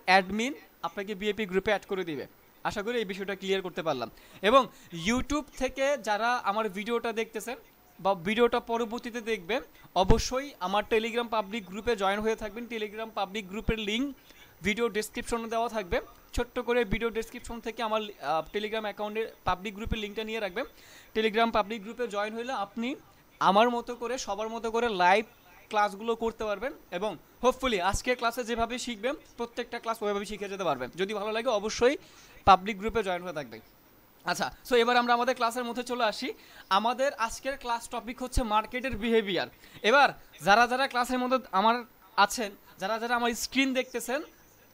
Admin আপনাকে VIP গ্রুপে add করে দিবে। আশা করি এই বিষয়টা ক্লিয়ার করতে পারলাম। এবং ইউটিউব থেকে যারা আমার ভিডিওটা দেখতেছেন বা ভিডিওটা পরবর্তীতে দেখবেন, অবশ্যই আমার টেলিগ্রাম পাবলিক গ্রুপে জয়েন হয়ে থাকবেন। টেলিগ্রাম পাবলিক গ্রুপের লিঙ্ক ভিডিও ডেসক্রিপশনে দেওয়া থাকবে। ছোট্ট করে ভিডিও ডেসক্রিপশন থেকে আমার টেলিগ্রাম অ্যাকাউন্টের পাবলিক গ্রুপের লিঙ্কটা নিয়ে রাখবেন। টেলিগ্রাম পাবলিক গ্রুপে জয়েন হইলে আপনি আমার মতো করে সবার মতো করে লাইভ ক্লাসগুলো করতে পারবেন এবং হোপফুলি আজকের ক্লাসে যেভাবে শিখবেন প্রত্যেকটা ক্লাস ওইভাবে শিখে যেতে পারবেন। যদি ভালো লাগে অবশ্যই পাবলিক গ্রুপে জয়েন হয়ে থাকবেন। আচ্ছা, সো এবার আমরা আমাদের ক্লাসের মধ্যে চলে আসি। আমাদের আজকের ক্লাস টপিক হচ্ছে মার্কেটের বিহেভিয়ার। এবার যারা যারা ক্লাসের মধ্যে আমার আছেন, যারা যারা আমার স্ক্রিন দেখতেছেন,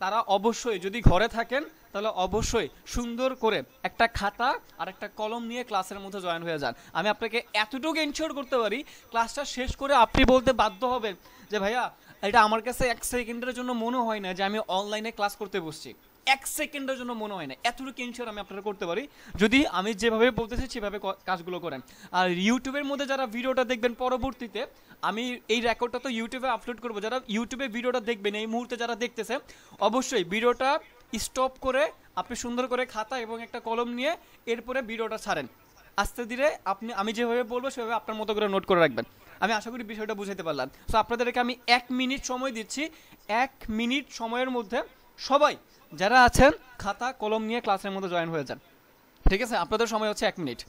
তারা অবশ্যই যদি ঘরে থাকেন তাহলে অবশ্যই সুন্দর করে একটা খাতা আর একটা কলম নিয়ে ক্লাসের মধ্যে জয়েন হয়ে যান। আমি আপনাকে এতটুকু এনশিওর করতে পারি, ক্লাসটা শেষ করে আপনি বলতে বাধ্য হবেন যে ভাইয়া এটা আমার কাছে 1 সেকেন্ডের জন্য মনে হয় না যে আমি অনলাইনে ক্লাস করতে বসছি। 1 সেকেন্ডের জন্য মনে হয় না। এতটুকু এনশিওর আমি আপনারা করতে পারি যদি আমি যেভাবে বলতেছি সেভাবে কাজগুলো করেন। আর ইউটিউবের মধ্যে যারা ভিডিওটা দেখবেন পরবর্তীতে, আমি এই রেকর্ডটা তো ইউটিউবে আপলোড করবো। যারা ইউটিউবে ভিডিওটা দেখবেন এই মুহূর্তে যারা দেখতেছে, অবশ্যই ভিডিওটা স্টপ করে আপনি সুন্দর করে খাতা এবং একটা কলম নিয়ে এরপরে ভিডিওটা ছাড়েন। আস্তে ধীরে আমি যেভাবে বলবো সেভাবে আপনার মতো করে নোট করে রাখবেন। আমি আশা করি বিষয়টা বুঝাতে পারলাম। সো আপনাদেরকে আমি 1 মিনিট সময় দিচ্ছি। 1 মিনিট সময়ের মধ্যে সবাই যারা আছেন খাতা কলম নিয়ে ক্লাসের মধ্যে জয়েন হয়ে যান। ঠিক আছে, আপনাদের সময় হচ্ছে 1 মিনিট।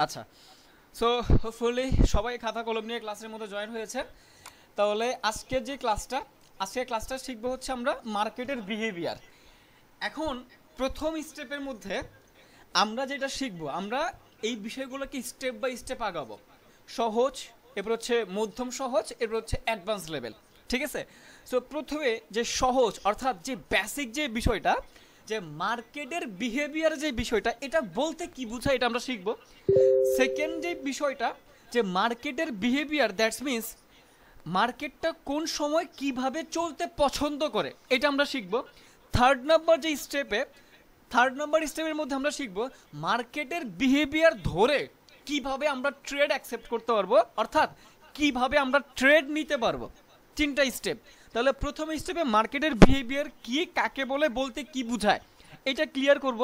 আচ্ছা, সো হোপফুলি সবাই খাতা কলম নিয়ে ক্লাসের মধ্যে জয়েন হয়েছে। তাহলে আজকের ক্লাসটা শিখবো হচ্ছে আমরা মার্কেটের বিহেভিয়ার। এখন প্রথম স্টেপের মধ্যে আমরা যেটা শিখবো, আমরা এই বিষয়গুলোকে স্টেপ বাই স্টেপ আগাবো। সহজ, এরপর হচ্ছে মধ্যম সহজ, এরপর হচ্ছে অ্যাডভান্স লেভেল। ঠিক আছে, সো প্রথমে যে সহজ অর্থাৎ যে বেসিক যে বিষয়টা, যে মার্কেটের বিহেভিয়ার যে বিষয়টা, এটা বলতে কি বোঝায় এটা আমরা শিখবো। সেকেন্ড যে বিষয়টা, যে মার্কেটের বিহেভিয়ার, দ্যাটস মিনস মার্কেটটা কোন সময় কিভাবে চলতে পছন্দ করে, এটা আমরা শিখবো। থার্ড নাম্বার স্টেপের মধ্যে আমরা শিখবো মার্কেটের বিহেভিয়ার ধরে কিভাবে আমরা ট্রেড অ্যাকসেপ্ট করতে পারবো, অর্থাৎ কিভাবে আমরা ট্রেড নিতে পারবো। 3টা স্টেপ। তাহলে প্রথম স্টেপে মার্কেটের বিহেভিয়ার কি, কাকে বলে, বলতে কি বোঝায়, এটা ক্লিয়ার করব।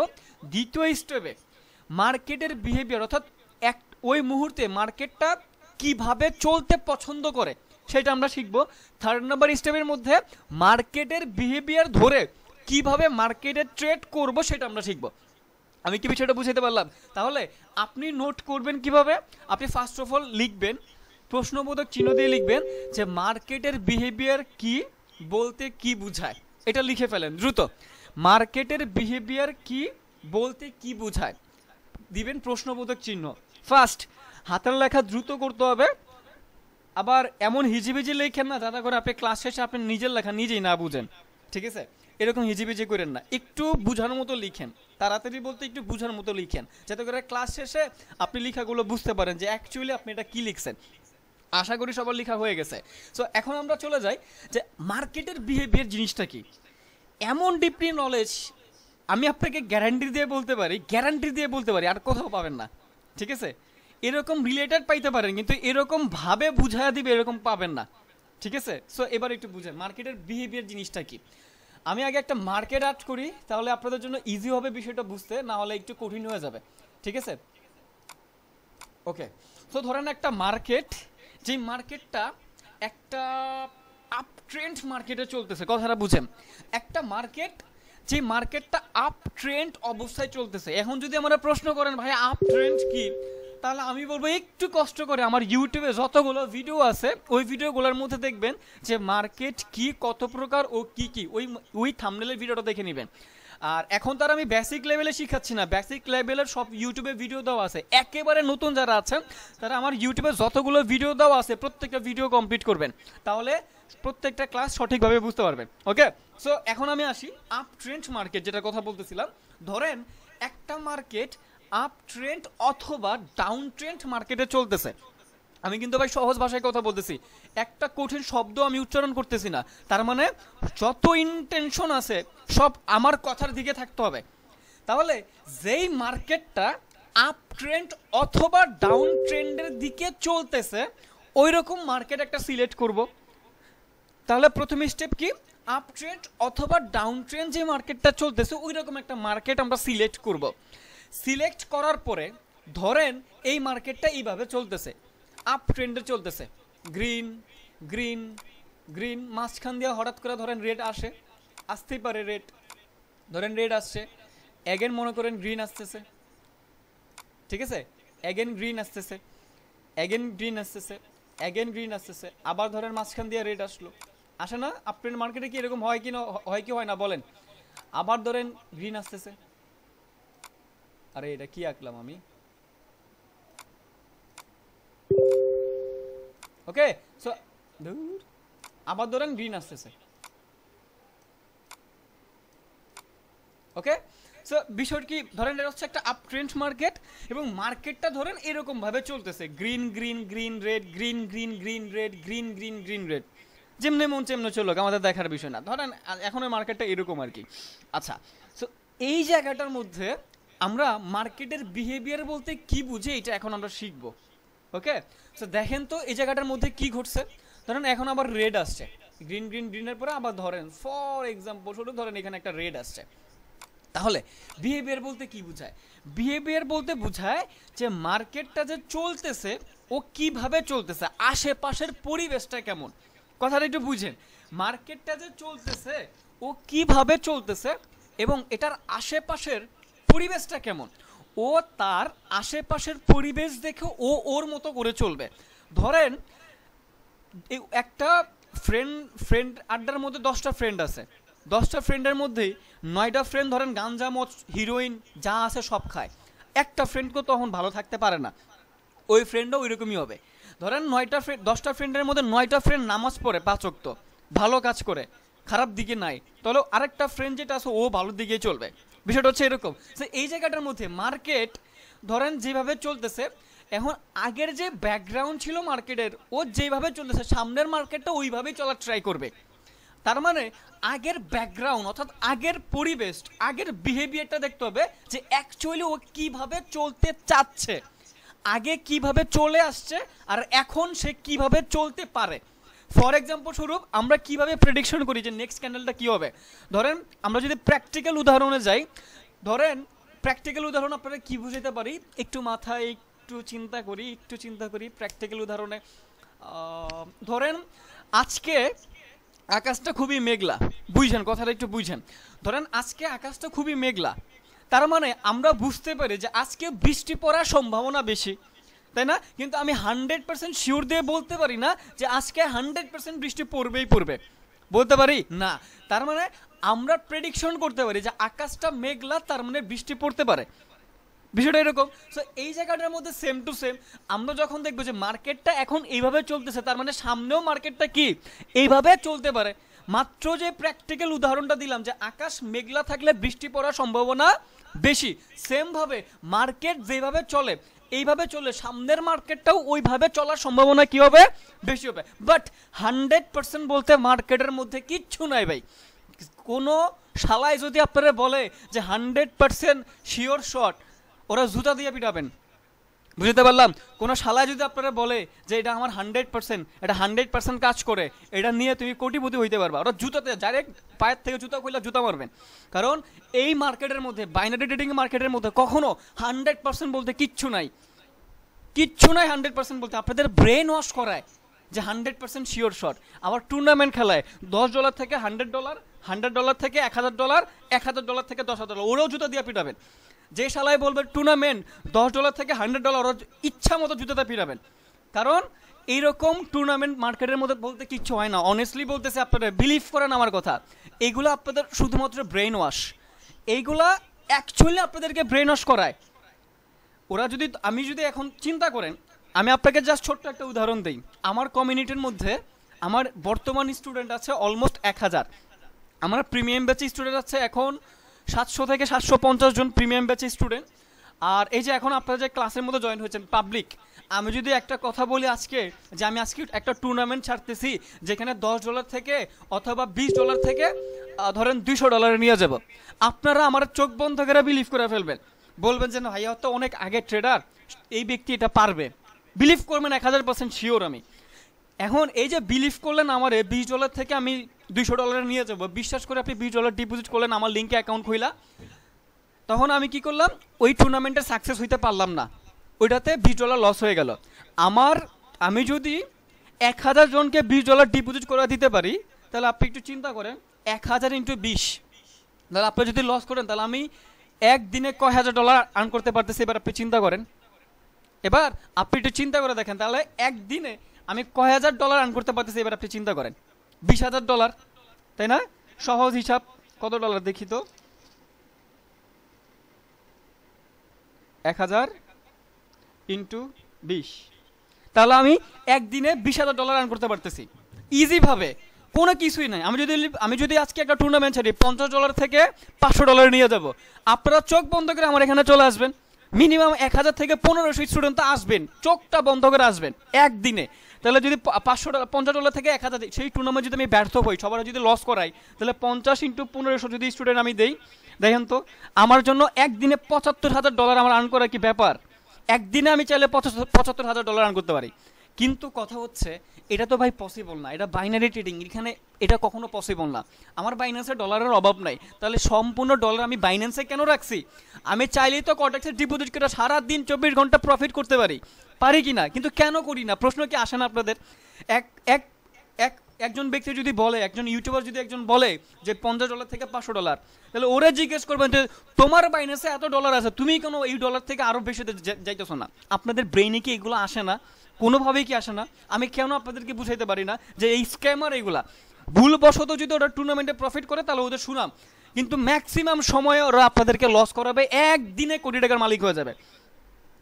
দ্বিতীয় স্টেপে মার্কেটের বিহেভিয়ার অর্থাৎ ওই মুহূর্তে মার্কেটটা কিভাবে চলতে পছন্দ করে সেটা আমরা শিখবো। থার্ড নাম্বার স্টেপের মধ্যে মার্কেটের বিহেভিয়ার ধরে কিভাবে মার্কেটে ট্রেড করব সেটা আমরা শিখবো। আমি কি বিষয়টা বুঝাতে পারলাম? তাহলে আপনি নোট করবেন কিভাবে? আপনি ফার্স্ট অফ অল লিখবেন, প্রশ্নবোধক চিহ্ন দিয়ে লিখবেন যে মার্কেটের বিহেভিয়ার কি, বলতে কি বোঝায়। এটা লিখে ফেলেন দ্রুত। মার্কেটের বিহেভিয়ার কি, বলতে কি বোঝায়, দিবেন প্রশ্নবোধক চিহ্ন। ফার্স্ট হাতের লেখা দ্রুত করতে হবে। আবার এমন হিজিবিজি লেখেন না যাতে করে আপনি ক্লাস শেষে আপনি নিজের লেখা নিজেই না বুঝেন। ঠিক আছে, এরকম হিজিবিজি করেন না, একটু বুঝার মতো লিখেন। তাড়াতাড়ি বলতে একটু বুঝার মতো লিখেন, যাতে করে ক্লাস শেষে আপনি লেখাগুলো বুঝতে পারেন যে অ্যাকচুয়ালি আপনি এটা কি লিখছেন। আশা করি সবার লেখা হয়ে গেছে। সো এখন আমরা চলে যাই যে মার্কেটের বিহেভিয়ার জিনিসটা কি। এমন ডিপলি নলেজ আমি আপনাকে গ্যারান্টি দিয়ে বলতে পারি আর কোথাও পাবেন না। ঠিক আছে, এরকম রিলেটেড পাইতে পারেন কিন্তু এরকম ভাবে বুঝাইয়া দিবে এরকম পাবেন না। ঠিক আছে, সো এবার একটু বুঝেন মার্কেটের বিহেভিয়ার জিনিসটা কি। আমি আগে একটা মার্কেট আর্ট করি, তাহলে আপনাদের জন্য ইজি হবে বিষয়টা বুঝতে, না হলে একটু কঠিন হয়ে যাবে। ঠিক আছে, ওকে। তো ধরেন একটা মার্কেট, যে মার্কেটটা একটা আপ ট্রেন্ড মার্কেটে চলতেছে, কথাটা বুঝেন। একটা মার্কেট, যে মার্কেটটা আপ ট্রেন্ড অবস্থায় চলতেছে। এখন যদি আমরা প্রশ্ন করেন ভাই আপ ট্রেন্ড কি, তাহলে আমি বলবো একটু কষ্ট করে আমার ইউটিউবে যতগুলো ভিডিও আছে ওই ভিডিওগুলোর মধ্যে দেখবেন যে মার্কেট কি, কত প্রকার ও কি কি, ওই থাম্বনেলের ভিডিওটা দেখে নেবেন। আর এখন তার আমি বেসিক লেভেলে শিখাচ্ছি না, বেসিক লেভেলের সব ইউটিউবে ভিডিও দেওয়া আছে। একেবারে নতুন যারা আছেন তারা আমার ইউটিউবে যতগুলো ভিডিও দেওয়া আছে প্রত্যেকটা ভিডিও কমপ্লিট করবেন, তাহলে প্রত্যেকটা ক্লাস সঠিকভাবে বুঝতে পারবেন। ওকে, সো এখন আমি আসি আপ ট্রেন্ড মার্কেট, যেটা কথা বলতেছিলাম। ধরেন একটা মার্কেট আপ ট্রেন্ড অথবা ডাউন ট্রেন্ড মার্কেটে চলতেছে। আমি কিন্তু ভাই সহজ ভাষায় কথা বলতেছি, একটা কঠিন শব্দ আমি উচ্চারণ করতেছি না। তার মানে যত ইন্টেনশন আছে সব আমার কথার দিকে থাকতে হবে। তাহলে যেই মার্কেটটা আপ ট্রেন্ড অথবা ডাউন ট্রেন্ডের দিকে চলতেছে ওই রকম মার্কেট একটা সিলেক্ট করব। তাহলে প্রথম স্টেপ কি, আপ ট্রেন্ড অথবা ডাউন ট্রেন্ড যে মার্কেটটা চলতেছে ওই রকম একটা মার্কেট আমরা সিলেক্ট করব। সিলেক্ট করার পরে ধরেন এই মার্কেটটা এইভাবে চলতেছে, আপ ট্রেন্ডে চলতেছে, গ্রিন গ্রিন গ্রিন, মাঝখান দিয়ে হঠাৎ করে ধরেন রেড আসে, আসতেই পারে রেড, ধরেন রেড আসছে, এগেন মনে করেন গ্রিন আসতেছে, ঠিক আছে, এগেন গ্রিন আসতেছে, এগেন গ্রিন আসতেছে, এগেন গ্রিন আসতেছে, আবার ধরেন মাঝখান দিয়ে রেড আসলো, আসে না? আপ ট্রেন্ড মার্কেটে কি এরকম হয় কি না, হয় কি হয় না বলেন? আবার ধরেন গ্রিন আসতেছে, আরে এটা কি আঁকলাম আমি, ওকে, সো আবার ধরেন গ্রিন আসতেছে, ওকে। সো বিষয় কি, ধরেন এটা হচ্ছে একটা আপ ট্রেন্ড মার্কেট এবং মার্কেটটা ধরেন এরকম ভাবে চলতেছে, green green green red, green green green red, green green green red, যেমনি মন চেমনে চলুক, আমাদের দেখার বিষয় না। ধরেন এখন ওই মার্কেটটা এরকম আর কি। আচ্ছা, সো এই জায়গাটার মধ্যে আমরা মার্কেটের বিহেভিয়ার বলতে কি বুঝি এটা এখন আমরা শিখবো। ওকে, সো দেখেন তো এই জায়গাটার মধ্যে কি ঘটছে। ধরেন এখন আবার রেড আসছে, গ্রিন গ্রিন গ্রিনের পরে আবার ধরেন ফর এক্সাম্পল শুধু ধরেন এখানে একটা রেড আসছে। তাহলে বিহেভিয়ার বলতে কি বোঝায়? বিহেভিয়ার বলতে বোঝায় যে মার্কেটটা যে চলতেছে ও কিভাবে চলতেছে, আশেপাশের পরিবেশটা কেমন। কথাটা একটু বুঝেন, মার্কেটটা যে চলতেছে ও কিভাবে চলতেছে এবং এটার আশেপাশের পরিবেশটা কেমন, ও তার আশেপাশের পরিবেশ দেখে ও ওর মতো করে চলবে। ধরেন একটা ফ্রেন্ড আড্ডার মধ্যে 10টা ফ্রেন্ড আছে, 10টা ফ্রেন্ডের মধ্যেই 9টা ফ্রেন্ড ধরেন গাঞ্জা মদ হিরোইন যা আছে সব খায়, একটা ফ্রেন্ডকে তখন ভালো থাকতে পারে না, ওই ফ্রেন্ডও ওই রকমই হবে। ধরেন 10টা ফ্রেন্ডের মধ্যে 9টা ফ্রেন্ড নামাজ পড়ে 5 ওয়াক্ত, ভালো কাজ করে, খারাপ দিকে নাই, তাহলে আরেকটা ফ্রেন্ড যেটা আছে ও ভালো দিকেই চলবে। বিষয়টা হচ্ছে এরকম। এই জায়গাটার মধ্যে মার্কেট ধরেন যেভাবে চলতেছে, এখন আগের যে ব্যাকগ্রাউন্ড ছিল মার্কেটের ও যেভাবে চলতেছে সামনের মার্কেটটা ওইভাবেই চলার ট্রাই করবে। তার মানে আগের ব্যাকগ্রাউন্ড অর্থাৎ আগের পরিবেশ, আগের বিহেভিয়ারটা দেখতে হবে যে অ্যাকচুয়ালি ও কিভাবে চলতে চাচ্ছে, আগে কিভাবে চলে আসছে আর এখন সে কিভাবে চলতে পারে। ফর এক্সাম্পল স্বরূপ আমরা কিভাবে প্রেডিকশন করি যে নেক্সট ক্যান্ডেলটা কি হবে। ধরেন আমরা যদি প্র্যাকটিক্যাল উদাহরণে যাই, ধরেন প্র্যাকটিক্যাল উদাহরণ আপনারা কি বুঝাতে পারি, একটু মাথায় একটু চিন্তা করি প্র্যাকটিক্যাল উদাহরণে। ধরেন আজকে আকাশটা খুবই মেঘলা, বুঝছেন কথাটা একটু বুঝছেন। ধরেন আজকে আকাশটা খুবই মেঘলা, তার মানে আমরা বুঝতে পারি যে আজকে বৃষ্টি পড়ার সম্ভাবনা বেশি, তাই না? কিন্তু আমি 100% শিওর দিয়ে বলতে পারি না যে আজকে 100% বৃষ্টি পড়বেই পড়বে, বলতে পারি না। তার মানে আমরা প্রেডিকশন করতে পারি যে আকাশটা মেঘলা, তার মানে বৃষ্টি পড়তে পারে। বিষয়টা এরকম। সো এই জায়গাটার মধ্যে সেম টু সেম আমরা যখন দেখবো যে মার্কেটটা এখন এইভাবে চলতেছে, তার মানে সামনেও মার্কেটটা কি এইভাবে চলতে পারে। মাত্র যে প্র্যাকটিক্যাল উদাহরণটা দিলাম যে আকাশ মেঘলা থাকলে বৃষ্টি পড়ার সম্ভাবনা বেশি, সেমভাবে মার্কেট যেভাবে চলে এইভাবে চলে সামনের মার্কেটটাও ওইভাবে চলার সম্ভাবনা কি হবে, বেশি হবে। বাট 100% বলতে মার্কেটের মধ্যে কিচ্ছু নাই ভাই। কোনো শালায় যদি আপনারা বলে যে 100% শিওর শট, ওরা জুতা দিয়ে পিটাবেন, বুঝতে পারলাম। কোনো শালায় যদি আপনারা বলে যে এটা আমার 100%, এটা 100% কাজ করে, এটা নিয়ে তুমি কোটিপতি হইতে পারবা, ওরা জুতাতে ডাইরেক্ট পায়ের থেকে জুতা খুলে জুতা মারবেন। কারণ এই মার্কেটের মধ্যে, বাইনারি ট্রেডিং মার্কেটের মধ্যে কখনো 100% বলতে কিচ্ছু নাই, কিচ্ছু নাই 100% বলতে। আপনাদের ব্রেন ওয়াশ করায় যে 100% শিওর শট। আবার টুর্নামেন্ট খেলায় $10 থেকে $100, $100 থেকে $1000, $1000 থেকে $10,000, ওরাও জুতা দিয়ে পিটাবেন। যে শালায় বলবে টুর্নামেন্ট $10 থেকে $100, ওরা ইচ্ছা মতো জুতাতে পিটাবেন। কারণ এইরকম টুর্নামেন্ট মার্কেটের মধ্যে বলতে কিচ্ছু হয় না। অনেস্টলি বলতেছে, আপনারা বিলিভ করেন আমার কথা, এইগুলো আপনাদের শুধুমাত্র ব্রেন ওয়াশ, এইগুলা অ্যাকচুয়ালি আপনাদেরকে ব্রেন ওয়াশ করায়। ওরা যদি, আমি যদি এখন চিন্তা করেন, আমি আপনাকে জাস্ট ছোট্ট একটা উদাহরণ দিই। আমার কমিউনিটির মধ্যে আমার বর্তমান স্টুডেন্ট আছে অলমোস্ট 1000। আমার প্রিমিয়াম ব্যাচে স্টুডেন্ট আছে এখন 700 থেকে 750 জন প্রিমিয়াম ব্যাচে স্টুডেন্ট। আর এই যে এখন আপনারা যে ক্লাসের মধ্যে জয়েন হয়েছেন পাবলিক, আমি যদি একটা কথা বলি আজকে, যে আমি আজকে একটা টুর্নামেন্ট ছাড়তেছি যেখানে $10 থেকে অথবা $20 থেকে ধরেন $200 নিয়ে যাব, আপনারা আমার চোখ বন্ধ করে বিলিভ করে ফেলবেন, বলবেন যে না ভাইয়া তো অনেক আগে ট্রেডার, এই ব্যক্তি এটা পারবে, বিলিভ করবেন 1000% শিওর আমি। এখন এই যে বিলিভ করলেন আমারে $20 থেকে আমি $200 নিয়ে যাব, বিশ্বাস করে আপনি $20 ডিপোজিট করলেন আমার লিঙ্কে অ্যাকাউন্ট খুইলা, তখন আমি কি করলাম, ওই টুর্নামেন্টে সাকসেস হইতে পারলাম না, ওইটাতে $20 লস হয়ে গেল আমার। আমি যদি 1000 জনকে $20 ডিপোজিট করে দিতে পারি, তাহলে আপনি একটু চিন্তা করেন 1000 × 20, তাহলে আপনি যদি লস করেন তাহলে আমি একদিনে কয় $1000 আর্ন করতে পারতেছি, এবার আপনি চিন্তা করেন। এবার আপনি একটু চিন্তা করে দেখেন তাহলে একদিনে আমি কয় $1000 আর্ন করতে পারতেছি, এবার আপনি চিন্তা করেন $20,000, তাই না? সহজ হিসাব, কত ডলার দেখি তো, 1000 × 20, তাহলে আমি একদিনে $20,000 আর্ন করতে পারতেছি ইজিভাবে, কোনো কিছুই নাই। আমি যদি আজকে একটা টুর্নামেন্ট ছাড়ি $50 থেকে $500 নিয়ে যাব, আপনারা চোখ বন্ধ করে আমার এখানে চলে আসবেন, মিনিমাম 1000 থেকে 1500 স্টুডেন্ট তো আসবেন, চোখটা বন্ধ করে আসবেন একদিনে। তাহলে যদি $50 থেকে 1000 সেই টুর্নামেন্ট যদি আমি ব্যর্থ হই, সবার যদি লস করাই, তাহলে 50 × 1500 যদি স্টুডেন্ট আমি দেই, দেখেন তো আমার জন্য একদিনে $75,000 আমার আর্ন করা কি ব্যাপার? একদিনে আমি চাইলে $75,000 আর্ন করতে পারি। কিন্তু কথা হচ্ছে এটা তো ভাই পসিবল না, এটা বাইনারি ট্রেডিং, এখানে এটা কখনো পসিবল না। আমার বাইন্যান্সে ডলারের অভাব নাই, তাহলে সম্পূর্ণ ডলার আমি বাইন্যান্সে কেন রাখছি? আমি চাইলেই তো কটেক্সে ডিপোজিট করে সারাদিন 24 ঘন্টা প্রফিট করতে পারি কি না? কিন্তু কেন করি না, প্রশ্ন কি আসে না আপনাদের? একজন ব্যক্তি যদি বলে, একজন ইউটিউবার যদি একজন বলে যে $50 থেকে $500, তাহলে ওরা জিজ্ঞেস করবেন যে তোমার বাইন্যান্সে এত ডলার আছে, তুমি কেন এই ডলার থেকে আরও বেশি যাইতেছো না? আপনাদের ব্রেইনে কি এগুলো আসে না? কোনোভাবেই কি আসে না? আমি কেন আপনাদেরকে বুঝাইতে পারি না যে এই স্ক্যামার এগুলা ভুলবশত যদি ওরা টুর্নামেন্টে প্রফিট করে তাহলে ওদের শুনাম, কিন্তু ম্যাক্সিমাম সময়ে ওরা আপনাদেরকে লস করাবে, একদিনে কোটি টাকার মালিক হয়ে যাবে।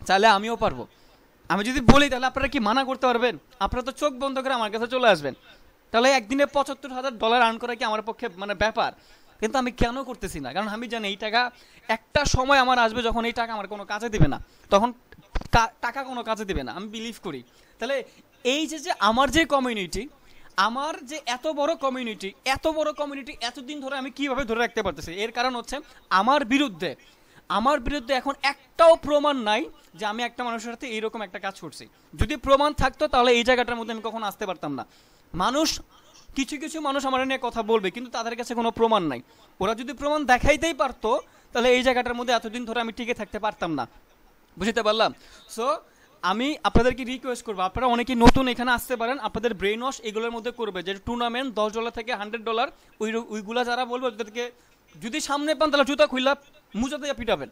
চাইলে আমিও পারবো, আমি যদি বলি তাহলে আপনারা কি মানা করতে পারবেন? আপনারা তো চোখ বন্ধ করে আমার কাছে চলে আসবেন। তাহলে একদিনে $75,000 আর্ন করা কি আমার পক্ষে মানে ব্যাপার? কিন্তু আমি কেন করতেছি না? কারণ আমি জানি এই টাকা একটা সময় আমার আসবে যখন এই টাকা আমার কোনো কাজে দিবে না, তখন টাকা কোনো কাজে দিবে না, আমি বিলিভ করি। তাহলে এই যে আমার যে কমিউনিটি, আমার যে এত বড় কমিউনিটি এতদিন ধরে আমি কিভাবে ধরে রাখতে পারতেছি, এর কারণ হচ্ছে আমার বিরুদ্ধে এখন একটাও প্রমাণ নাই যে আমি একটা মানুষের সাথে এইরকম একটা কাজ করছি। যদি প্রমাণ থাকতো তাহলে এই জায়গাটার মধ্যে আমি কখনো আসতে পারতাম না। কিছু মানুষ আমার নিয়ে কথা বলবে, কিন্তু তাদের কাছে কোনো প্রমাণ নাই। ওরা যদি প্রমাণ দেখাইতেই পারতো তাহলে এই জায়গাটার মধ্যে এতদিন ধরে আমি টিকে থাকতে পারতাম না। বুঝতে পারলাম? সো আমি আপনাদেরকে রিকোয়েস্ট করবো, আপনারা অনেকেই নতুন এখানে আসতে পারেন, আপনাদের ব্রেন ওয়াশ এগুলোর মধ্যে করবে যে টুর্নামেন্ট $10 থেকে $100, ওইগুলা যারা বলবে ওদেরকে যদি সামনে পান তাহলে জুতা খুললা মুজা দিয়ে পিটাবেন।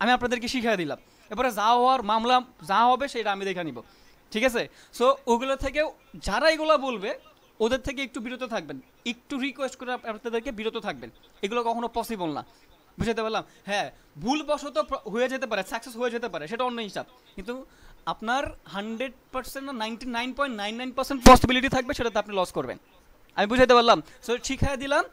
আমি আপনাদেরকে শিখিয়ে দিলাম, এবারে যা হওয়ার মামলা যা হবে সেটা আমি দেখে নিব, ঠিক আছে? সো ওগুলো থেকে যারা এগুলো বলবে ওদের থেকে একটু বিরত থাকবেন, একটু রিকোয়েস্ট করে আপনাদেরকে বিরত থাকবেন, এগুলো কখনো পসিবল না। বুঝতে পারলাম? হ্যাঁ, ভুলবশত হয়ে যেতে পারে, সাকসেস হয়ে যেতে পারে, সেটা অন্য হিসাব, কিন্তু আপনার 100% না 99.99% পসিবিলিটি থাকবে সেটাতে আপনি লস করবেন। আমি বুঝাইতে পারলাম? সো শিখাই দিলাম,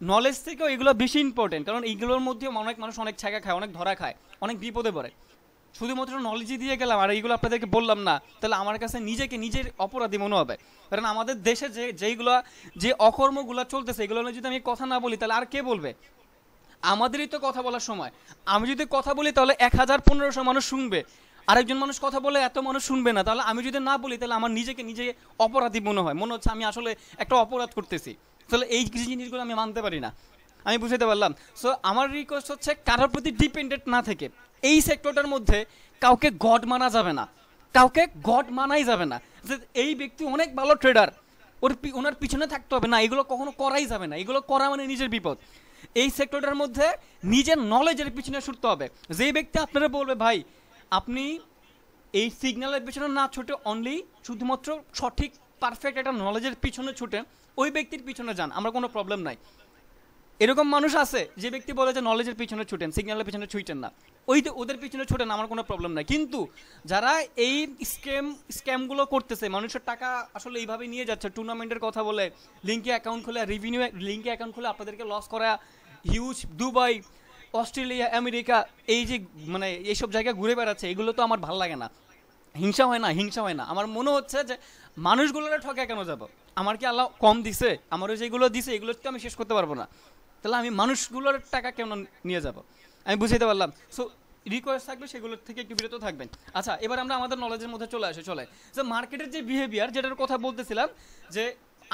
নলেজ থেকেও এগুলো বেশি ইম্পর্টেন্ট, কারণ এইগুলোর মধ্যে অনেক মানুষ অনেক ছাগা খায়, অনেক ধরা খায়, অনেক বিপদে পড়ে। শুধুমাত্র নলেজই দিয়ে গেলাম আর এইগুলো আপনাদেরকে বললাম না, তাহলে আমার কাছে নিজের অপরাধী মনে হবে। কারণ আমাদের দেশে যে অকর্মগুলো চলতেছে এগুলো নিয়ে যদি আমি কথা না বলি তাহলে আর কে বলবে? আমাদেরই তো কথা বলার সময়। আমি যদি কথা বলি তাহলে 1000-1500 মানুষ শুনবে, আরেকজন মানুষ কথা বলে এত মানুষ শুনবে না। তাহলে আমি যদি না বলি তাহলে আমার নিজে অপরাধী মনে হচ্ছে আমি আসলে একটা অপরাধ করতেছি। তাহলে এই জিনিসগুলো আমি মানতে পারি না। আমি বুঝতে পারলাম? সো আমার রিকোয়েস্ট হচ্ছে কারোর প্রতি ডিপেন্ডেন্ট না থেকে এই সেক্টরটার মধ্যে কাউকে গড মানা যাবে না, কাউকে গড মানাই যাবে না যে এই ব্যক্তি অনেক ভালো ট্রেডার, ওনার পিছনে থাকতে হবে না, এগুলো কখনো করাই যাবে না। এগুলো করা মানে নিজের বিপদ। এই সেক্টরটার মধ্যে নিজের নলেজের পিছনে ছুটতে হবে। যেই ব্যক্তি আপনারা বলবে ভাই আপনি এই সিগন্যালের পিছনে না ছুটে অনলি শুধুমাত্র সঠিক পারফেক্ট একটা নলেজের পিছনে ছুটে ওই ব্যক্তির পিছনে যান, আমার কোনো প্রবলেম নাই। এরকম মানুষ আছে যে ব্যক্তি বলে যে নলেজের পিছনে ছুটেন, সিগন্যালের পিছনে ছুটেন না, ওদের পিছনে ছুটেন, আমার কোনো প্রবলেম নাই। কিন্তু যারা এই স্ক্যামগুলো করতেছে, মানুষের টাকা আসলে এইভাবে নিয়ে যাচ্ছে, টুর্নামেন্টের কথা বলে লিঙ্কে অ্যাকাউন্ট খুলে, রেভিনিউ লিঙ্কে অ্যাকাউন্ট খুলে আপনাদেরকে লস করা, হিউজ দুবাই, অস্ট্রেলিয়া, আমেরিকা, এই যে মানে এইসব জায়গায় ঘুরে বেড়াচ্ছে, এগুলো তো আমার ভালো লাগে না। হিংসা হয় না। আমার মনে হচ্ছে যে মানুষগুলোরা ঠকায় কেন যাব? আমার কি আল্লাহ কম দিছে? আমারও যেগুলো দিছে এগুলো তো আমি শেষ করতে পারবো না, তাহলে আমি মানুষগুলোর টাকা কেন নিয়ে যাব? আমি বুঝাইতে পারলাম। সো রিকোয়েস্ট থাকবে সেগুলোর থেকে একটু বিরত থাকবেন। আচ্ছা, এবার আমরা আমাদের নলেজের মধ্যে চলে যে মার্কেটের যে বিহেভিয়ার, যেটার কথা বলতেছিলাম, যে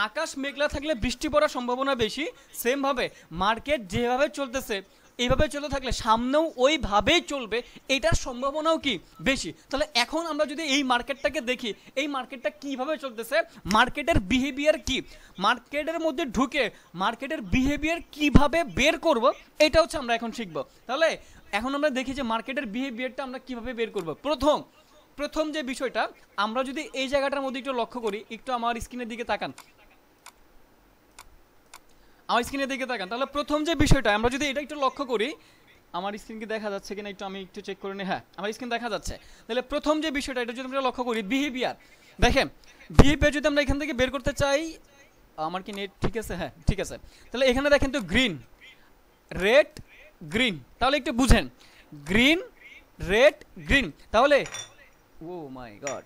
আকাশ মেঘলা থাকলে বৃষ্টি পড়ার সম্ভাবনা বেশি, সেমভাবে মার্কেট যেভাবে চলতেছে এইভাবে চলতে থাকলে সামনেও ওইভাবেই চলবে, এটার সম্ভাবনাও কি বেশি। তাহলে এখন আমরা যদি এই মার্কেটটাকে দেখি, এই মার্কেটটা কিভাবে চলতেছে, মার্কেটের বিহেভিয়ার কি, মার্কেটের মধ্যে ঢুকে মার্কেটের বিহেভিয়ার কিভাবে বের করব, এটা হচ্ছে আমরা এখন শিখব। তাহলে এখন আমরা দেখি যে মার্কেটের বিহেভিয়ারটা আমরা কিভাবে বের করব। প্রথম যে বিষয়টা, আমরা যদি এই জায়গাটার মধ্যে একটু লক্ষ্য করি, একটু আমার স্ক্রিনের দিকে তাকান, তাহলে প্রথম যে বিষয়টা আমরা যদি এটা একটু লক্ষ্য করি, আমার স্ক্রিন কি দেখা যাচ্ছে কিনা একটু আমি একটু চেক করে নিই। হ্যাঁ, আমার স্ক্রিন দেখা যাচ্ছে। তাহলে প্রথম যে বিষয়টা, এটা যদি আমরা লক্ষ্য করি, বিহেভিয়ার, দেখেন বিহেভিয়ার যদি আমরা এখান থেকে বের করতে চাই, আমার কি নেট ঠিক আছে? হ্যাঁ ঠিক আছে। তাহলে এখানে দেখেন তো গ্রিন, রেড, গ্রিন, তাহলে একটু বুঝেন, গ্রিন, রেড, গ্রিন, তাহলে ও মাই গড,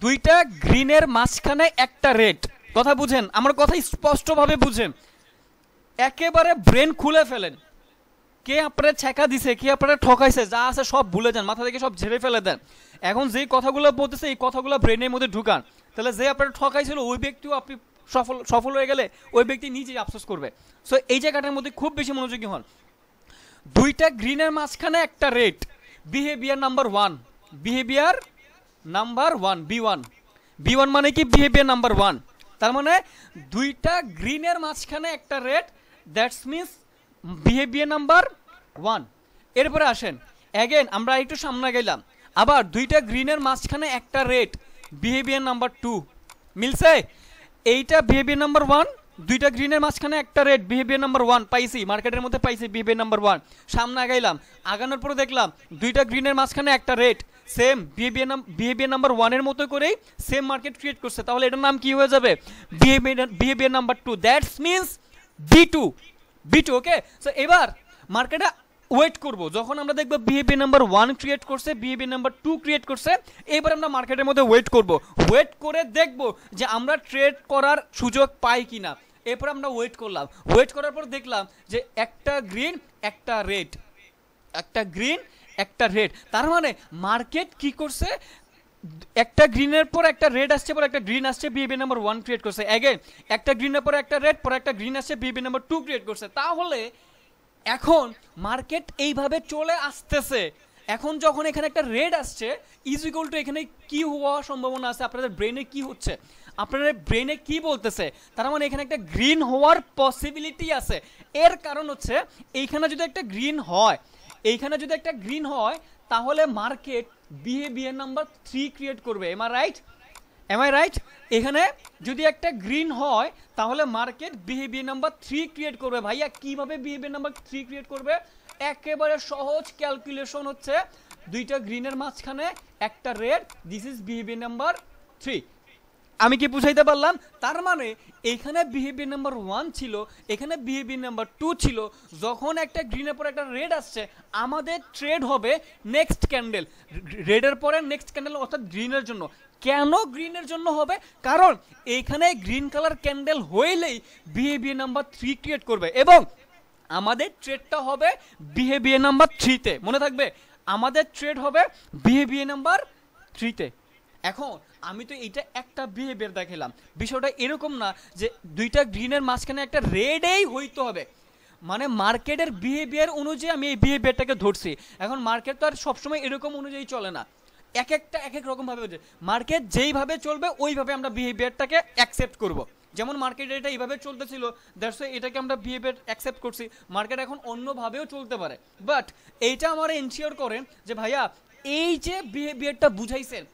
দুইটা গ্রিনের মাঝখানে একটা রেড, কথা বুঝেন, আমার কথা স্পষ্টভাবে বুঝেন, একেবারে ব্রেন খুলে ফেলেন, কে আপনারা ছেঁকা দিছে, কে আপনারা ঠকাইছে, যা আছে সব ভুলে যান, মাথা থেকে সব ঝেড়ে ফেলে দেন। এখন যেই কথাগুলো বলতেছে এই কথাগুলো ব্রেনের মধ্যে ঢুকান, তাহলে যে আপনারা ঠকাইছিল ওই ব্যক্তিও আপনি সফল হয়ে গেলে ওই ব্যক্তি নিজেই আফসোস করবে। সো এই জায়গাটার মধ্যে খুব বেশি মনোযোগী হন। দুইটা গ্রিনের মাঝখানে একটা red, behaviour number one, B one মানে কি? Behaviour number one. তার মানে দুইটা গ্রিনের মাঝখানে একটা red, that's means behaviour number one. এরপরে আসেন অ্যাগেন আমরা একটু সামনে গেলাম, আবার দুইটা গ্রিনের মাঝখানে একটা রেড, বিহেভিয়ার নাম্বার টু। মিলছে? এইটা বিহেভিয়ার নাম্বার ওয়ান, দুইটা গ্রিনের মাঝখানে একটা রেড, বিহেভিয়ার নাম্বার ওয়ান পাইছি, মার্কেটের মধ্যে পাইছি বিহেভিয়ার নাম্বার ওয়ান। সামনে আগাইলাম, আগানোর পরে দেখলাম দুইটা গ্রিনের মাঝখানে একটা রেড, সেম বিহেভিয়ার নাম্বার ওয়ানের মতো করেই সেম মার্কেট ক্রিয়েট করছে, তাহলে এটার নাম কি হয়ে যাবে? Behaviour number two, that's means B two. Okay. So এবার মার্কেটে ওয়েট করব, যখন আমরা দেখবো বিহেভিয়ার নাম্বার ওয়ান ক্রিয়েট করছে, বিহেভিয়ার নাম্বার টু ক্রিয়েট করছে, এবার আমরা মার্কেটের মধ্যে ওয়েট করব, ওয়েট করে দেখব যে আমরা ট্রেড করার সুযোগ পাই কিনা। এরপর আমরা ওয়েট করলাম, ওয়েট করার পর দেখলাম যে একটা গ্রিন একটা রেড, তার মানে মার্কেট কি করছে, একটা গ্রিনের পর একটা রেড আসছে, পর একটা গ্রিন আসছে, বিহেভিয়ার নাম্বার ওয়ান ক্রিয়েট করছে, অ্যাগেন একটা গ্রিনের পর একটা রেড, পর একটা গ্রিন আসছে, বিহেভিয়ার নাম্বার টু ক্রিয়েট করছে। তাহলে এখন মার্কেট এইভাবে চলে আসতেছে। এখন যখন এখানে একটা রেড আসছে, ইজ ইকুয়াল টু এখানে কি হওয়ার সম্ভাবনা আছে? আপনাদের ব্রেনে কি হচ্ছে, আপনাদের ব্রেনে কি বলতেছে? তার মানে এখানে একটা গ্রিন হওয়ার পসিবিলিটি আছে। এর কারণ হচ্ছে এইখানে যদি একটা গ্রিন হয়, তাহলে মার্কেট বিহেভিয়ার নাম্বার 3 ক্রিয়েট করবে। Am I right? এখানে যদি একটা গ্রিন হয় তাহলে মার্কেট বিহেভিয়ার নাম্বার 3 ক্রিয়েট করবে। ভাইয়া কিভাবে বিহেভিয়ার নাম্বার 3 ক্রিয়েট করবে? একেবারে সহজ ক্যালকুলেশন হচ্ছে, দুইটা গ্রিনের মাঝখানে একটা red, this is behaviour number 3। আমি কি বুঝাইতে পারলাম? তার মানে এখানে বিহেভিয়ার নাম্বার 1 ছিল, এখানে বিহেভিয়ার নাম্বার 2 ছিল। যখন একটা গ্রিনের পর একটা রেড আসছে, আমাদের ট্রেড হবে নেক্সট ক্যান্ডেল, রেডের পরে নেক্সট ক্যান্ডেল, অর্থাৎ গ্রিনের জন্য। কেন গ্রিনের জন্য হবে? কারণ এইখানে গ্রিন কালার ক্যান্ডেল হইলেই বিহেভিয়ার নাম্বার 3 ক্রিয়েট করবে, এবং আমাদের ট্রেডটা হবে বিহেভিয়ার নাম্বার 3-তে। মনে থাকবে, আমাদের ট্রেড হবে বিহেভিয়ার নাম্বার 3-তে। এখন আমি তো এইটা একটা বিহেভিয়ার দেখালাম, বিষয়টা এরকম না যে দুইটা গ্রিনের মাঝখানে একটা রেডেই হইতে হবে, মানে মার্কেটের বিহেভিয়ার অনুযায়ী আমি এই বিহেভিয়ারটাকে ধরছি। এখন মার্কেট তো আর সবসময় এরকম অনুযায়ী চলে না, এক এক রকম ভাবে হচ্ছে। মার্কেট যেইভাবে চলবে ওইভাবে আমরা বিহেভিয়ারটাকে অ্যাকসেপ্ট করব। যেমন মার্কেট এটা এইভাবে চলতেছিল, দ্যাটস ওয়াই এটাকে আমরা বিহেভিয়ার অ্যাকসেপ্ট করছি। মার্কেট এখন অন্যভাবেও চলতে পারে, বাট এইটা আমার এনশিওর করেন যে ভাইয়া এই যে বিহেভিয়ারটা বুঝাইছেন,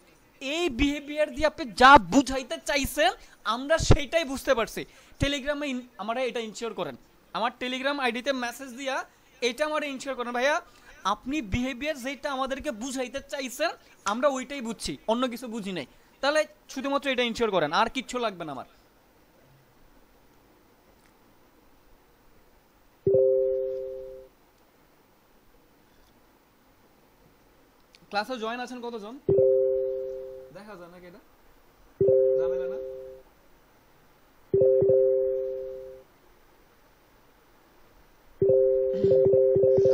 এই বিহেভিয়ার দিয়ে আপনি যা বুঝাইতে চাইছেন আমরা সেইটাই বুঝতে পারছি। টেলিগ্রামে আমরা এটা ইনশিওর করেন, আমার টেলিগ্রাম আইডিতে মেসেজ দিয়া এটা আমার ইনশিওর করেন ভাইয়া আপনি বিহেভিয়ার যেটা আমাদেরকে বুঝাইতে চাইছেন আমরা ওইটাই বুঝছি, অন্য কিছু বুঝি নাই। তাহলে শুধুমাত্র এটা ইনশিওর করেন, আর কিচ্ছু লাগবে না আমার। ক্লাসে জয়েন আছেন কতজন দেখা যায় নাকি? এটা ঝামেলা না?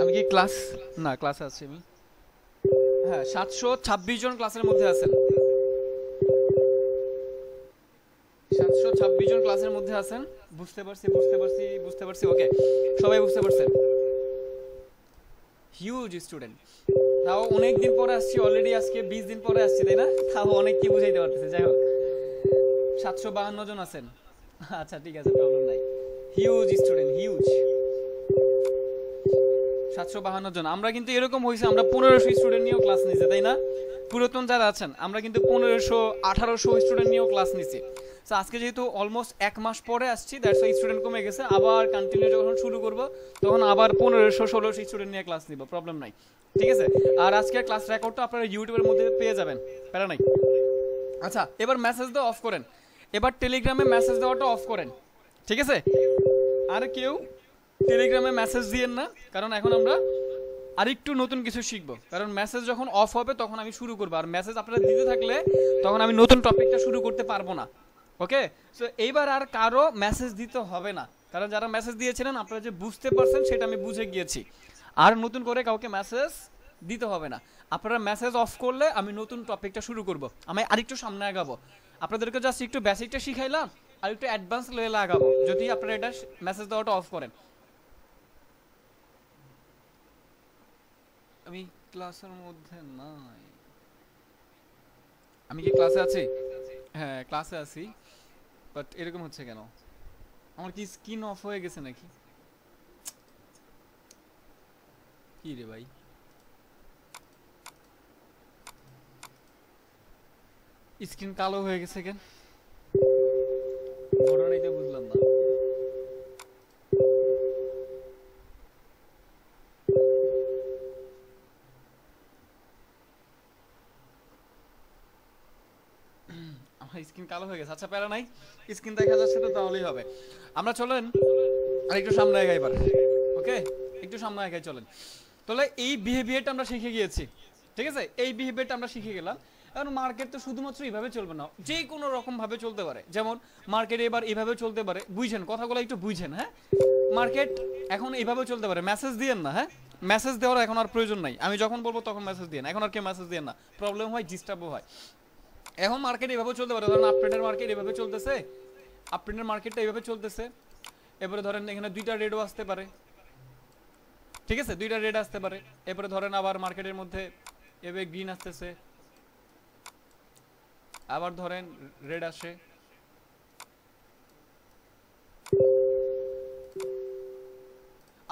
আমি কি ক্লাস না ক্লাসে আছি আমি। হ্যাঁ 726 জন ক্লাসের মধ্যে আছেন, 726 জন ক্লাসের মধ্যে আছেন। বুঝতে পারছি ওকে সবাই বুঝতে পারছেন। হিউজ স্টুডেন্ট, তাও অনেক দিন পরে আসছি, অলরেডি আজকে 20 দিন পরে আসছি তাই না, তাও অনেক কি বুঝাইতে পারতেছে। যাই হোক 752 জন আছেন, আচ্ছা ঠিক আছে প্রবলেম নাই। হিউজ স্টুডেন্ট, হিউজ 752 জন। আমরা কিন্তু এরকম হয়েছে আমরা 1500 স্টুডেন্ট নিয়েও ক্লাস নিছি তাই না, পুরাতন যারা আছেন আমরা কিন্তু 1500 1800 স্টুডেন্ট নিয়েও ক্লাস নিছি। তো আজকে যেহেতু অলমোস্ট 1 মাস পরে আসছি, দ্যাটস ওয়াই স্টুডেন্ট কমে গেছে। আবার কন্টিনিউ যখন শুরু করব তখন আবার 1500 1600 স্টুডেন্ট নিয়ে ক্লাস নিব, প্রবলেম নাই, ঠিক আছে। আর আজকের ক্লাস রেকর্ডটা আপনারা ইউটিউবের মধ্যে পেয়ে যাবেন, প্যারা নাই। আচ্ছা এবার মেসেজ দেওয়া অফ করেন, এবার টেলিগ্রামে মেসেজ দেওয়াটা অফ করেন, ঠিক আছে। আর কেউ টেলিগ্রামে মেসেজ দিয়েন না, কারণ এখন আমরা আরেকটু নতুন কিছু শিখবো। কারণ মেসেজ যখন অফ হবে তখন আমি শুরু করবো, আর মেসেজ আপনারা দিতে থাকলে তখন আমি নতুন টপিকটা শুরু করতে পারবো না। ওকে, সো এইবার আর কারো মেসেজ দিতে হবে না, কারণ যারা মেসেজ দিয়েছিলেন আপনারা যে বুঝতে পারছেন সেটা আমি বুঝে গিয়েছি। আর নতুন করে কাউকে মেসেজ দিতে হবে না। আপনারা মেসেজ অফ করলে আমি নতুন টপিকটা শুরু করব, আমি আরেকটু সামনে আগাবো। আপনাদেরকে জাস্ট একটু বেসিকটা শিখাইলাম, আর একটু অ্যাডভান্স লেভেলে আগাবো যদি আপনারা এটা মেসেজ দেওয়াটা অফ করেন। আমি ক্লাসের মধ্যে নাই, আমি কি ক্লাসে আছি? হ্যাঁ ক্লাসে আছি, বাট এরকম হচ্ছে কেন? আমার কি স্ক্রিন অফ হয়ে গেছে নাকি? কি রে ভাই, স্ক্রিন কালো হয়ে গেছে কেন? ঘটনাই তো বুঝলাম না। আমার স্ক্রিন কালো হয়ে গেছে, আচ্ছা প্যারা নাই, স্ক্রিন দেখা যাচ্ছে তো তাহলেই হবে। আমরা চলেন আর একটু সামনে আগাই এবার, ওকে একটু সামনে আগাই চলেন। তাহলে এই বিহেভিয়ারটা আমরা শিখে গিয়েছি, ঠিক আছে, এই বিহেভিয়ারটা আমরা শিখে গেলাম। এখন মার্কেট তো শুধুমাত্র এইভাবে চলবে না, যে কোনো রকম ভাবে চলতে পারে। যেমন মার্কেট এবার এইভাবে চলতে পারে, বুঝছেন কথাগুলো একটু বুঝছেন। হ্যাঁ মার্কেট এখন এইভাবে চলতে পারে, মেসেজ দিয়েন না, হ্যাঁ মেসেজ দেওয়ার এখন আর প্রয়োজন নাই, আমি যখন বলবো তখন মেসেজ দিয়েন, এখন আর কেউ মেসেজ দিয়েন না, প্রবলেম হয় ডিস্টার্বও হয়। এখন মার্কেট এইভাবে চলতে পারে, ধরেন আপট্রেন্ডের মার্কেট এইভাবে চলতেছে, আপট্রেন্ডের মার্কেটটা এইভাবে চলতেছে। এবারে ধরেন এখানে দুইটা রেডও আসতে পারে, ঠিক আছে, দুইটা রেড আসতে পারে। এরপরে ধরেন আবার মার্কেটের মধ্যে এভাবে গ্রিন আসতেছে, আবার ধরেন রেড আসে।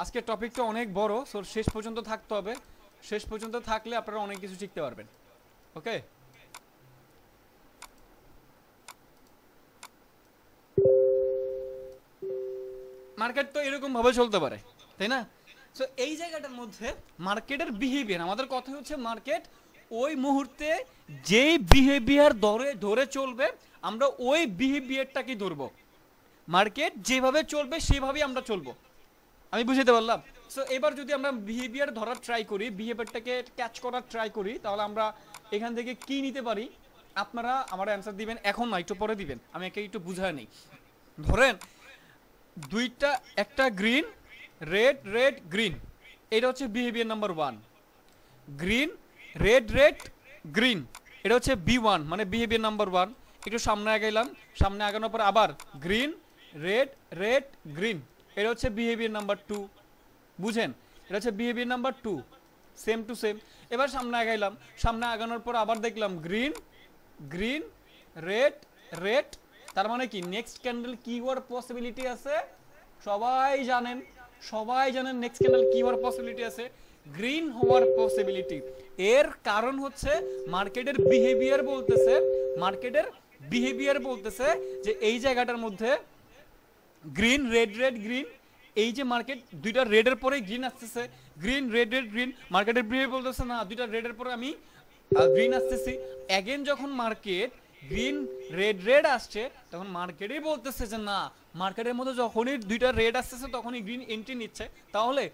আজকের টপিকটা অনেক বড়, সো শেষ পর্যন্ত থাকতে হবে, শেষ পর্যন্ত থাকলে আপনারা অনেক কিছু শিখতে পারবেন। ওকে, মার্কেট তো এরকম ভাবে চলতে পারে তাই না। সো এই জায়গাটার মধ্যে মার্কেটের বিহেভিয়ার, আমাদের কথা হচ্ছে মার্কেট ওই মুহূর্তে যেই বিহেভিয়ার ধরে ধরে চলবে আমরা ওই বিহেভিয়ারটাকে ধরবো। মার্কেট যেভাবে চলবে সেভাবেই আমরা চলবো, আমি বুঝতে পারলাম। সো এবার যদি আমরা বিহেভিয়ার ধরার ট্রাই করি, বিহেভিয়ারটাকে ক্যাচ করার ট্রাই করি, তাহলে আমরা এখান থেকে কি নিতে পারি? আপনারা আমার অ্যান্সার দিবেন, এখন না একটু পরে দিবেন, আমি একে একটু বুঝায় নেই। ধরেন দুইটা, একটা গ্রিন রেড রেড গ্রিন, এটা হচ্ছে behaviour number 1। Green red red green, এটা হচ্ছে B1 মানে বিহেভিয়ার নাম্বার 1। একটু সামনে আগাইলাম, সামনে আগানোর পর আবার গ্রিন রেড রেড গ্রিন, এটা হচ্ছে বিহেভিয়ার নাম্বার 2। বুঝেন, এটা হচ্ছে behaviour number 2, same to same. এবার সামনে আগাইলাম, সামনে আগানোর পর আবার দেখলাম গ্রিন গ্রিন রেড রেড, তার মানে কি নেক্সট ক্যান্ডেল কি হওয়ার পসিবিলিটি আছে? সবাই জানেন, সবাই জানেন নেক্সট ক্যান্ডেল কি হওয়ার পসিবিলিটি আছে? গ্রিন হওয়ার পসিবিলিটি। এর কারণ হচ্ছে মার্কেটের বিহেভিয়ার বলতেছে, মার্কেটের বিহেভিয়ার বলতেছে যে এই জায়গাটার মধ্যে গ্রিন রেড রেড গ্রিন, এই যে মার্কেট দুইটা রেডের পরে গ্রিন আসতেছে, গ্রিন রেড রেড গ্রিন, মার্কেটের বিহেভিয়ার বলতেছে না দুইটা রেডের পরে আমি গ্রিন আসতেছি। অ্যাগেন যখন মার্কেট গ্রিন রেড রেড আসছে তখন মার্কেটই বলতেছে যে না, মার্কেটের মধ্যে যখনই দুইটা রেড আসতেছে তখনই গ্রিন এন্ট্রি নিচ্ছে। তাহলে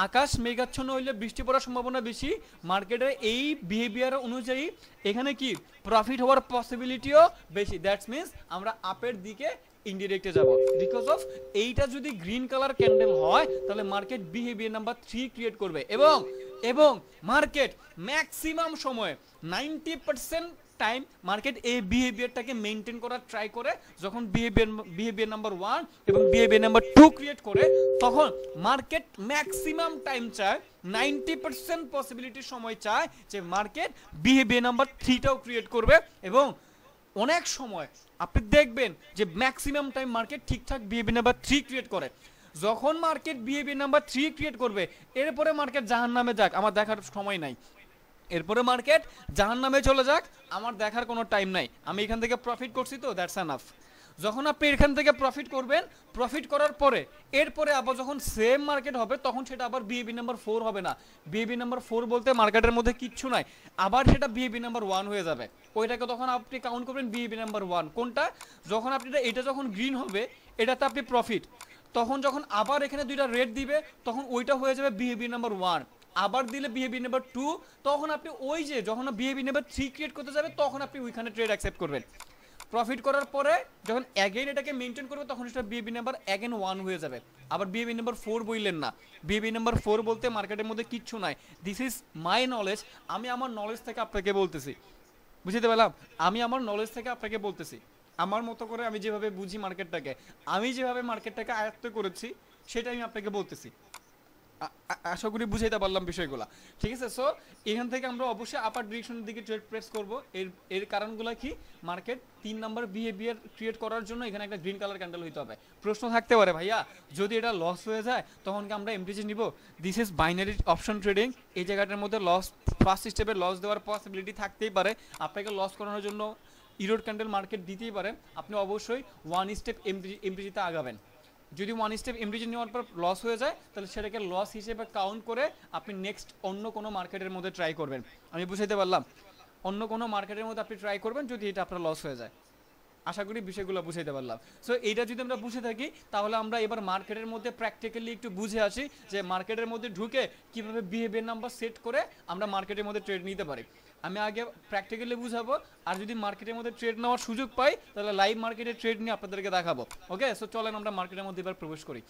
আকাশ মেঘাচ্ছন্ন হইলে বৃষ্টি পড়ার সম্ভাবনা বেশি, মার্কেটের এই বিহেভিয়ার অনুযায়ী এখানে কি প্রফিট হওয়ার পসিবিলিটিও বেশি। দ্যাটস মিনস আমরা আপের দিকে ইনডিরেক্টে যাব। বিকজ অফ এইটা যদি গ্রিন কালার ক্যান্ডেল হয় তাহলে মার্কেট বিহেভিয়ার নাম্বার 3 ক্রিয়েট করবে এবং এবং মার্কেট ম্যাক্সিমাম সময় 90% টাইম মার্কেট এই বিহেভিয়ারটাকে মেনটেন করার ট্রাই করে। যখন বিহেভিয়ার নাম্বার 1 এবং বিহেভিয়ার নাম্বার 2 ক্রিয়েট করে তখন মার্কেট ম্যাক্সিমাম টাইম চায়, 90% পসিবিলিটির সময় চায় যে মার্কেট বিহেভিয়ার নাম্বার 3টাও ক্রিয়েট করবে। এবং অনেক সময় আপনি দেখবেন যে ম্যাক্সিমাম টাইম মার্কেট ঠিকঠাক বিহেভিয়ার নাম্বার 3 ক্রিয়েট করে। যখন মার্কেট বিহেভিয়ার নাম্বার 3 ক্রিয়েট করবে এরপরে মার্কেট জাহান্নামে যাক, আমার দেখার সময় নাই। এরপরে মার্কেট জাহান্নামে চলে যাক, আমার দেখার কোনো টাইম নাই, আমি এখান থেকে প্রফিট করছি তো দ্যাটস এনাফ। যখন আপনি এখান থেকে প্রফিট করবেন, প্রফিট করার পরে এরপরে আবার যখন সেম মার্কেট হবে তখন সেটা আবার বিহেভিয়ার নাম্বার 4 হবে না। বিহেভিয়ার নাম্বার 4 বলতে মার্কেটের মধ্যে কিচ্ছু নাই, আবার সেটা বিহেভিয়ার নাম্বার 1 হয়ে যাবে। ওইটাকে তখন আপনি কাউন্ট করবেন বিহেভিয়ার নাম্বার 1 কোনটা, যখন আপনি এটা যখন গ্রিন হবে এটাতে আপনি প্রফিট, তখন যখন আবার এখানে দুইটা রেড দিবে তখন ওইটা হয়ে যাবে বিহেভিয়ার নাম্বার 1, আবার দিলে বিহেভিয়ার নাম্বার 2, তখন আপনি ওই যে যখন বিহেভিয়ার নাম্বার 3 ক্রিয়েট করতে যাবে তখন আপনি ওইখানে ট্রেড অ্যাকসেপ্ট করবেন। প্রফিট করার পরে যখন অ্যাগেন এটাকে মেনটেন করবে তখন সেটা বিহেভিয়ার নাম্বার অ্যাগেন 1 হয়ে যাবে। আবার বিহেভিয়ার নাম্বার 4 বললেন না, বিহেভিয়ার নাম্বার 4 বলতে মার্কেটের মধ্যে কিচ্ছু নাই। দিস ইজ মাই নলেজ, আমি আমার নলেজ থেকে আপনাকে বলতেছি, বুঝতে পারলাম? আমি আমার নলেজ থেকে আপনাকে বলতেছি, আমার মতো করে আমি যেভাবে বুঝি মার্কেটটাকে, আমি যেভাবে মার্কেটটাকে আয়ত্ত করেছি সেটা আমি আপনাকে বলতেছি। আশা করি বুঝাইতে পারলাম বিষয়গুলো, ঠিক আছে? সো এখান থেকে আমরা অবশ্যই আপার ডিরেকশনের দিকে ট্রেড প্রেস করব। এর কারণগুলো কি, মার্কেট 3 নাম্বার বিহেভিয়ার ক্রিয়েট করার জন্য এখানে একটা গ্রিন কালার ক্যান্ডেল হইতে হবে। প্রশ্ন থাকতে পারে ভাইয়া যদি এটা লস হয়ে যায় তখন কি আমরা এমটিজি নিব? This is binary option trading, এই জায়গাটার মধ্যে লস ফার্স্ট স্টেপে লস দেওয়ার পসিবিলিটি থাকতেই পারে। আপনাকে লস করানোর জন্য ইরোড ক্যান্ডেল মার্কেট দিতেই পারে, আপনি অবশ্যই 1 স্টেপ এমটিজিতে আগাবেন। যদি 1 স্টেপ এমটিজি নেওয়ার পর লস হয়ে যায় তাহলে সেটাকে লস হিসেবে কাউন্ট করে আপনি নেক্সট অন্য কোনো মার্কেটের মধ্যে ট্রাই করবেন। আমি বুঝাইতে পারলাম? অন্য কোনো মার্কেটের মধ্যে আপনি ট্রাই করবেন যদি এটা আপনার লস হয়ে যায়। আশা করি বিষয়গুলো বুঝাইতে পারলাম। সো এইটা যদি আমরা বুঝে থাকি তাহলে আমরা এবার মার্কেটের মধ্যে প্র্যাকটিক্যালি একটু বুঝে আসি যে মার্কেটের মধ্যে ঢুকে কিভাবে বিহেভিয়ার নাম্বার সেট করে আমরা মার্কেটের মধ্যে ট্রেড নিতে পারি। আমি আগে প্র্যাকটিক্যালি বুঝাবো, আর যদি মার্কেটের মধ্যে ট্রেড নেওয়ার সুযোগ পাই তাহলে লাইভ মার্কেটে ট্রেড নিয়ে আপনাদেরকে দেখাবো। ওকে, সো চলেন আমরা মার্কেটের মধ্যে এবার প্রবেশ করি।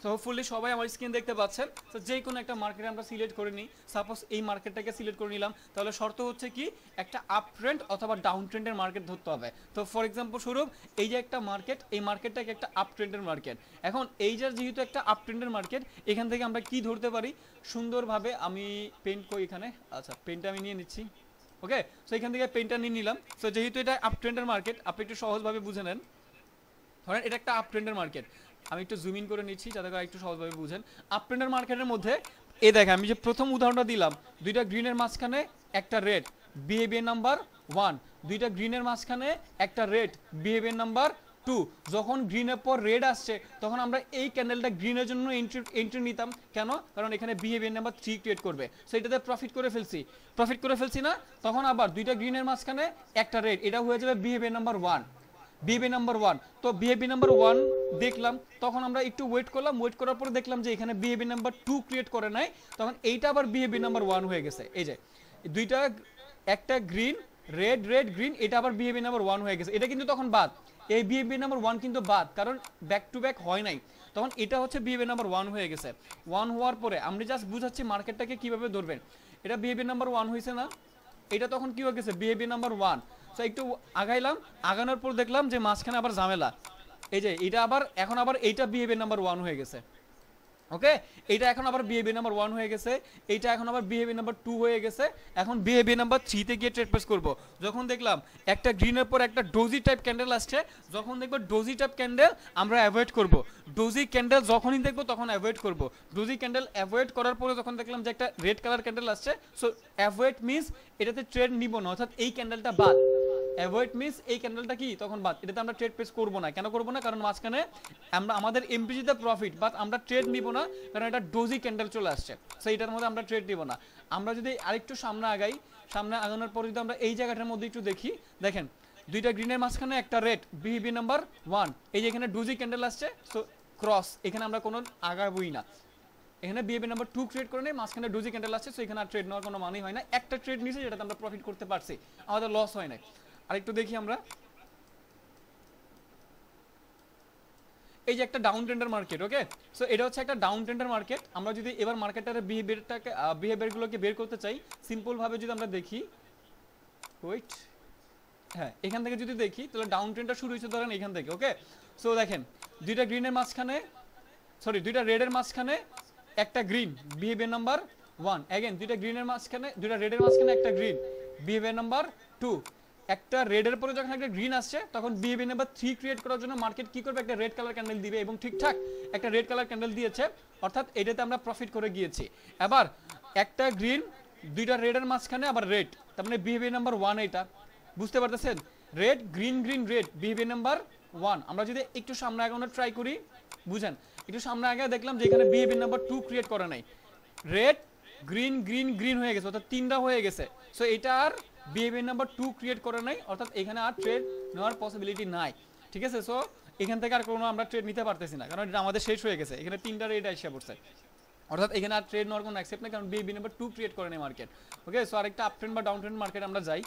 তো হোপফুলি সবাই আমার স্ক্রিন দেখতে পাচ্ছেন। তো যে কোনো একটা মার্কেট আমরা সিলেক্ট করে নিই, সাপোজ এই মার্কেটটাকে সিলেক্ট করে নিলাম, তাহলে শর্ত হচ্ছে কি একটা আপ ট্রেন্ড অথবা ডাউন ট্রেন্ডের মার্কেট ধরতে হবে। তো ফর এক্সাম্পল স্বরূপ এই যে একটা মার্কেট, এই মার্কেটটাকে একটা আপ ট্রেন্ডের মার্কেট। এখন এই যে যেহেতু একটা আপ ট্রেন্ডের মার্কেট, এখান থেকে আমরা কি ধরতে পারি সুন্দরভাবে, আমি পেন্ট করি এখানে, আচ্ছা পেনটা আমি নিয়ে নিচ্ছি। ওকে, সো এখান থেকে পেনটা নিয়ে নিলাম। সো যেহেতু এটা আপ ট্রেন্ডের মার্কেট, আপনি একটু সহজভাবে বুঝে নেন। ধরেন এটা একটা আপ ট্রেন্ডের মার্কেট, আমি একটু জুম ইন করে নিচ্ছি যাতে করে একটু সহজভাবে বুঝেন। আপ ট্রেন্ডের মার্কেটের মধ্যে এই দেখেন আমি যে প্রথম উদাহরণটা দিলাম, দুইটা গ্রিনের মাঝখানে একটা রেড, বিহেভিয়ার নাম্বার 1, দুইটা গ্রিনের মাঝখানে একটা রেড, বিহেভিয়ার নাম্বার 2। যখন গ্রিনের পর রেড আসছে তখন আমরা এই ক্যান্ডেলটা গ্রিনের জন্য এন্ট্রি নিতাম। কেন? কারণ এখানে বিহেভিয়ার নাম্বার 3 ক্রিয়েট করবে, সো এটাতে প্রফিট করে ফেলছি না। তখন আবার দুইটা গ্রিনের মাঝখানে একটা রেড, এটা হয়ে যাবে বিহেভিয়ার নাম্বার 1, বিহেভিয়ার নাম্বার 1। তো বিহেভিয়ার নাম্বার 1 দেখলাম, তখন আমরা একটু ওয়েট করলাম, ওয়েট করার পরে দেখলাম যে এখানে বিহেভিয়ার নাম্বার 2 ক্রিয়েট করে নাই, তখন এইটা আবার বিহেভিয়ার নাম্বার 1 হয়ে গেছে। এই যে দুইটা, একটা গ্রিন রেড রেড গ্রিন, এটা আবার বিহেভিয়ার নাম্বার 1 হয়ে গেছে। এটা কিন্তু তখন বাদ, এই বিহেভিয়ার নাম্বার 1 কিন্তু বাদ, কারণ ব্যাক টু ব্যাক হয় নাই, তখন এটা হচ্ছে বিহেভিয়ার নাম্বার 1 হয়ে গেছে। 1 হওয়ার পরে আমরা জাস্ট বুঝাচ্ছি মার্কেটটাকে কিভাবে ধরবেন। এটা বিহেভিয়ার নাম্বার 1 হয়েছে না, এটা তখন কি হয়ে গেছে বিহেভিয়ার নাম্বার 1। সো একটু আগাইলাম, আগানোর পর দেখলাম যে মাঝখানে আবার ঝামেলা, এই যে এটা আবার এখন আবার এইটা বিহেভিয়ার নাম্বার 1 হয়ে গেছে। ওকে, এইটা এখন আবার বিহেভিয়ার নাম্বার 1 হয়ে গেছে, এইটা এখন আবার বিহেভিয়ার নাম্বার 2 হয়ে গেছে। এখন বিহেভিয়ার নাম্বার 3 তে গিয়ে ট্রেড প্লেস করব। যখন দেখলাম একটা গ্রিনের পর একটা ডোজি টাইপ ক্যান্ডেল আসছে, যখন দেখব ডোজি টাইপ ক্যান্ডেল আমরা অ্যাভয়েড করব। ডোজি ক্যান্ডেল যখনই দেখব তখন অ্যাভয়েড করব। ডোজি ক্যান্ডেল অ্যাভয়েড করার পরে যখন দেখলাম যে একটা রেড কালার ক্যান্ডেল আসছে, সো অ্যাভয়েড মিন্স এটাতে ট্রেড নিব না, অর্থাৎ এই ক্যান্ডেলটা বাদ। অ্যাভয়েড মিন্স এই ক্যান্ডেলটা কি তখন বাদ, এটাতে আমরা ট্রেড প্লেস করবো না। কেন করবো না? কারণ মাঝখানে আমরা আমাদের এমপিজিতে প্রফিট, বাট আমরা ট্রেড নিব না কারণ এটা ডোজি ক্যান্ডেল চলে আসছে, সো এটার মধ্যে আমরা ট্রেড নিব না। আমরা যদি আরেকটু সামনে আগাই, সামনে আগানোর পর যদি আমরা এই জায়গাটার মধ্যে একটু দেখি, দেখেন দুইটা গ্রিনের মাঝখানে একটা রেড বিহেভিয়ার নাম্বার 1, এই যে এখানে ডোজি ক্যান্ডেল আসছে, সো ক্রস, এখানে আমরা কোনো আগাবই না। এখানে বিহেভিয়ার নাম্বার 2 ক্রিয়েট করে নেই, মাঝখানে ডোজি ক্যান্ডেল আসছে, সো এখানে আর ট্রেড নেওয়ার কোনো মানেই হয় না। একটা ট্রেড নিয়েছে যেটাতে আমরা প্রফিট করতে পারছি, আমাদের লস হয় না। আরেকটু দেখি আমরা, এই যে একটা ডাউন ট্রেন্ডার মার্কেট, ওকে, সো এটা হচ্ছে একটা ডাউন ট্রেন্ডার মার্কেট। আমরা যদি এবার মার্কেটের বিহেভিয়ারগুলোকে বের করতে চাই, সিম্পল ভাবে যদি আমরা দেখি, ওয়েট, হ্যাঁ এখান থেকে যদি দেখি তাহলে ডাউন ট্রেন্ডটা শুরু হয়েছে ধরেন এখান থেকে, ওকে, সো দেখেন দুইটা গ্রিনের মাঝখানে, সরি দুইটা রেডের মাঝখানে একটা গ্রিন বিহেভিয়ার নাম্বার 1, अगेन দুইটা গ্রিনের মাঝখানে, দুইটা রেডের মাঝখানে একটা গ্রিন বিহেভিয়ার নাম্বার 2, একটা রেডের পরে যখন একটা গ্রিন আসছে তখন বিহেভিয়ার নাম্বার 3 ক্রিয়েট করার জন্য মার্কেট কি করবে, একটা রেড কালার ক্যান্ডেল দিবে, এবং ঠিকঠাক একটা রেড কালার ক্যান্ডেল দিয়েছে, অর্থাৎ এটাতে আমরা প্রফিট করে গিয়েছি। এবার একটা গ্রিন দুইটা রেডের মাঝখানে আবার রেড, তার মানে বিহেভিয়ার নাম্বার 1, এটা বুঝতে পারতেছেন, red green green red behaviour number 1। আমরা যদি একটু সামনে আগানোর ট্রাই করি, বুঝেন একটু সামনে আগে দেখলাম যে এখানে বিহেভিয়ার নাম্বার 2 ক্রিয়েট করা নাই, রেড গ্রিন গ্রিন গ্রিন হয়ে গেছে, অর্থাৎ তিনটা হয়ে গেছে, সো এটা আর বিহেভিয়ার নাম্বার 2 ক্রিয়েট করে নাই, অর্থাৎ এখানে আর ট্রেড নেওয়ার পসিবিলিটি নাই, ঠিক আছে। সো এখান থেকে আর কোনো আমরা ট্রেড নিতে পারতেছি না, কারণ এটা আমাদের শেষ হয়ে গেছে, এখানে তিনটা রেড এসে পড়ছে, অর্থাৎ এখানে আর ট্রেড নেওয়ার কোনো অ্যাকসেপ্ট নেই, কারণ বিহেভিয়ার নাম্বার 2 ক্রিয়েট করে নেই মার্কেট, ওকে। সো আরেকটা আপ ট্রেন্ড বা ডাউন ট্রেন্ড মার্কেট আমরা যাই,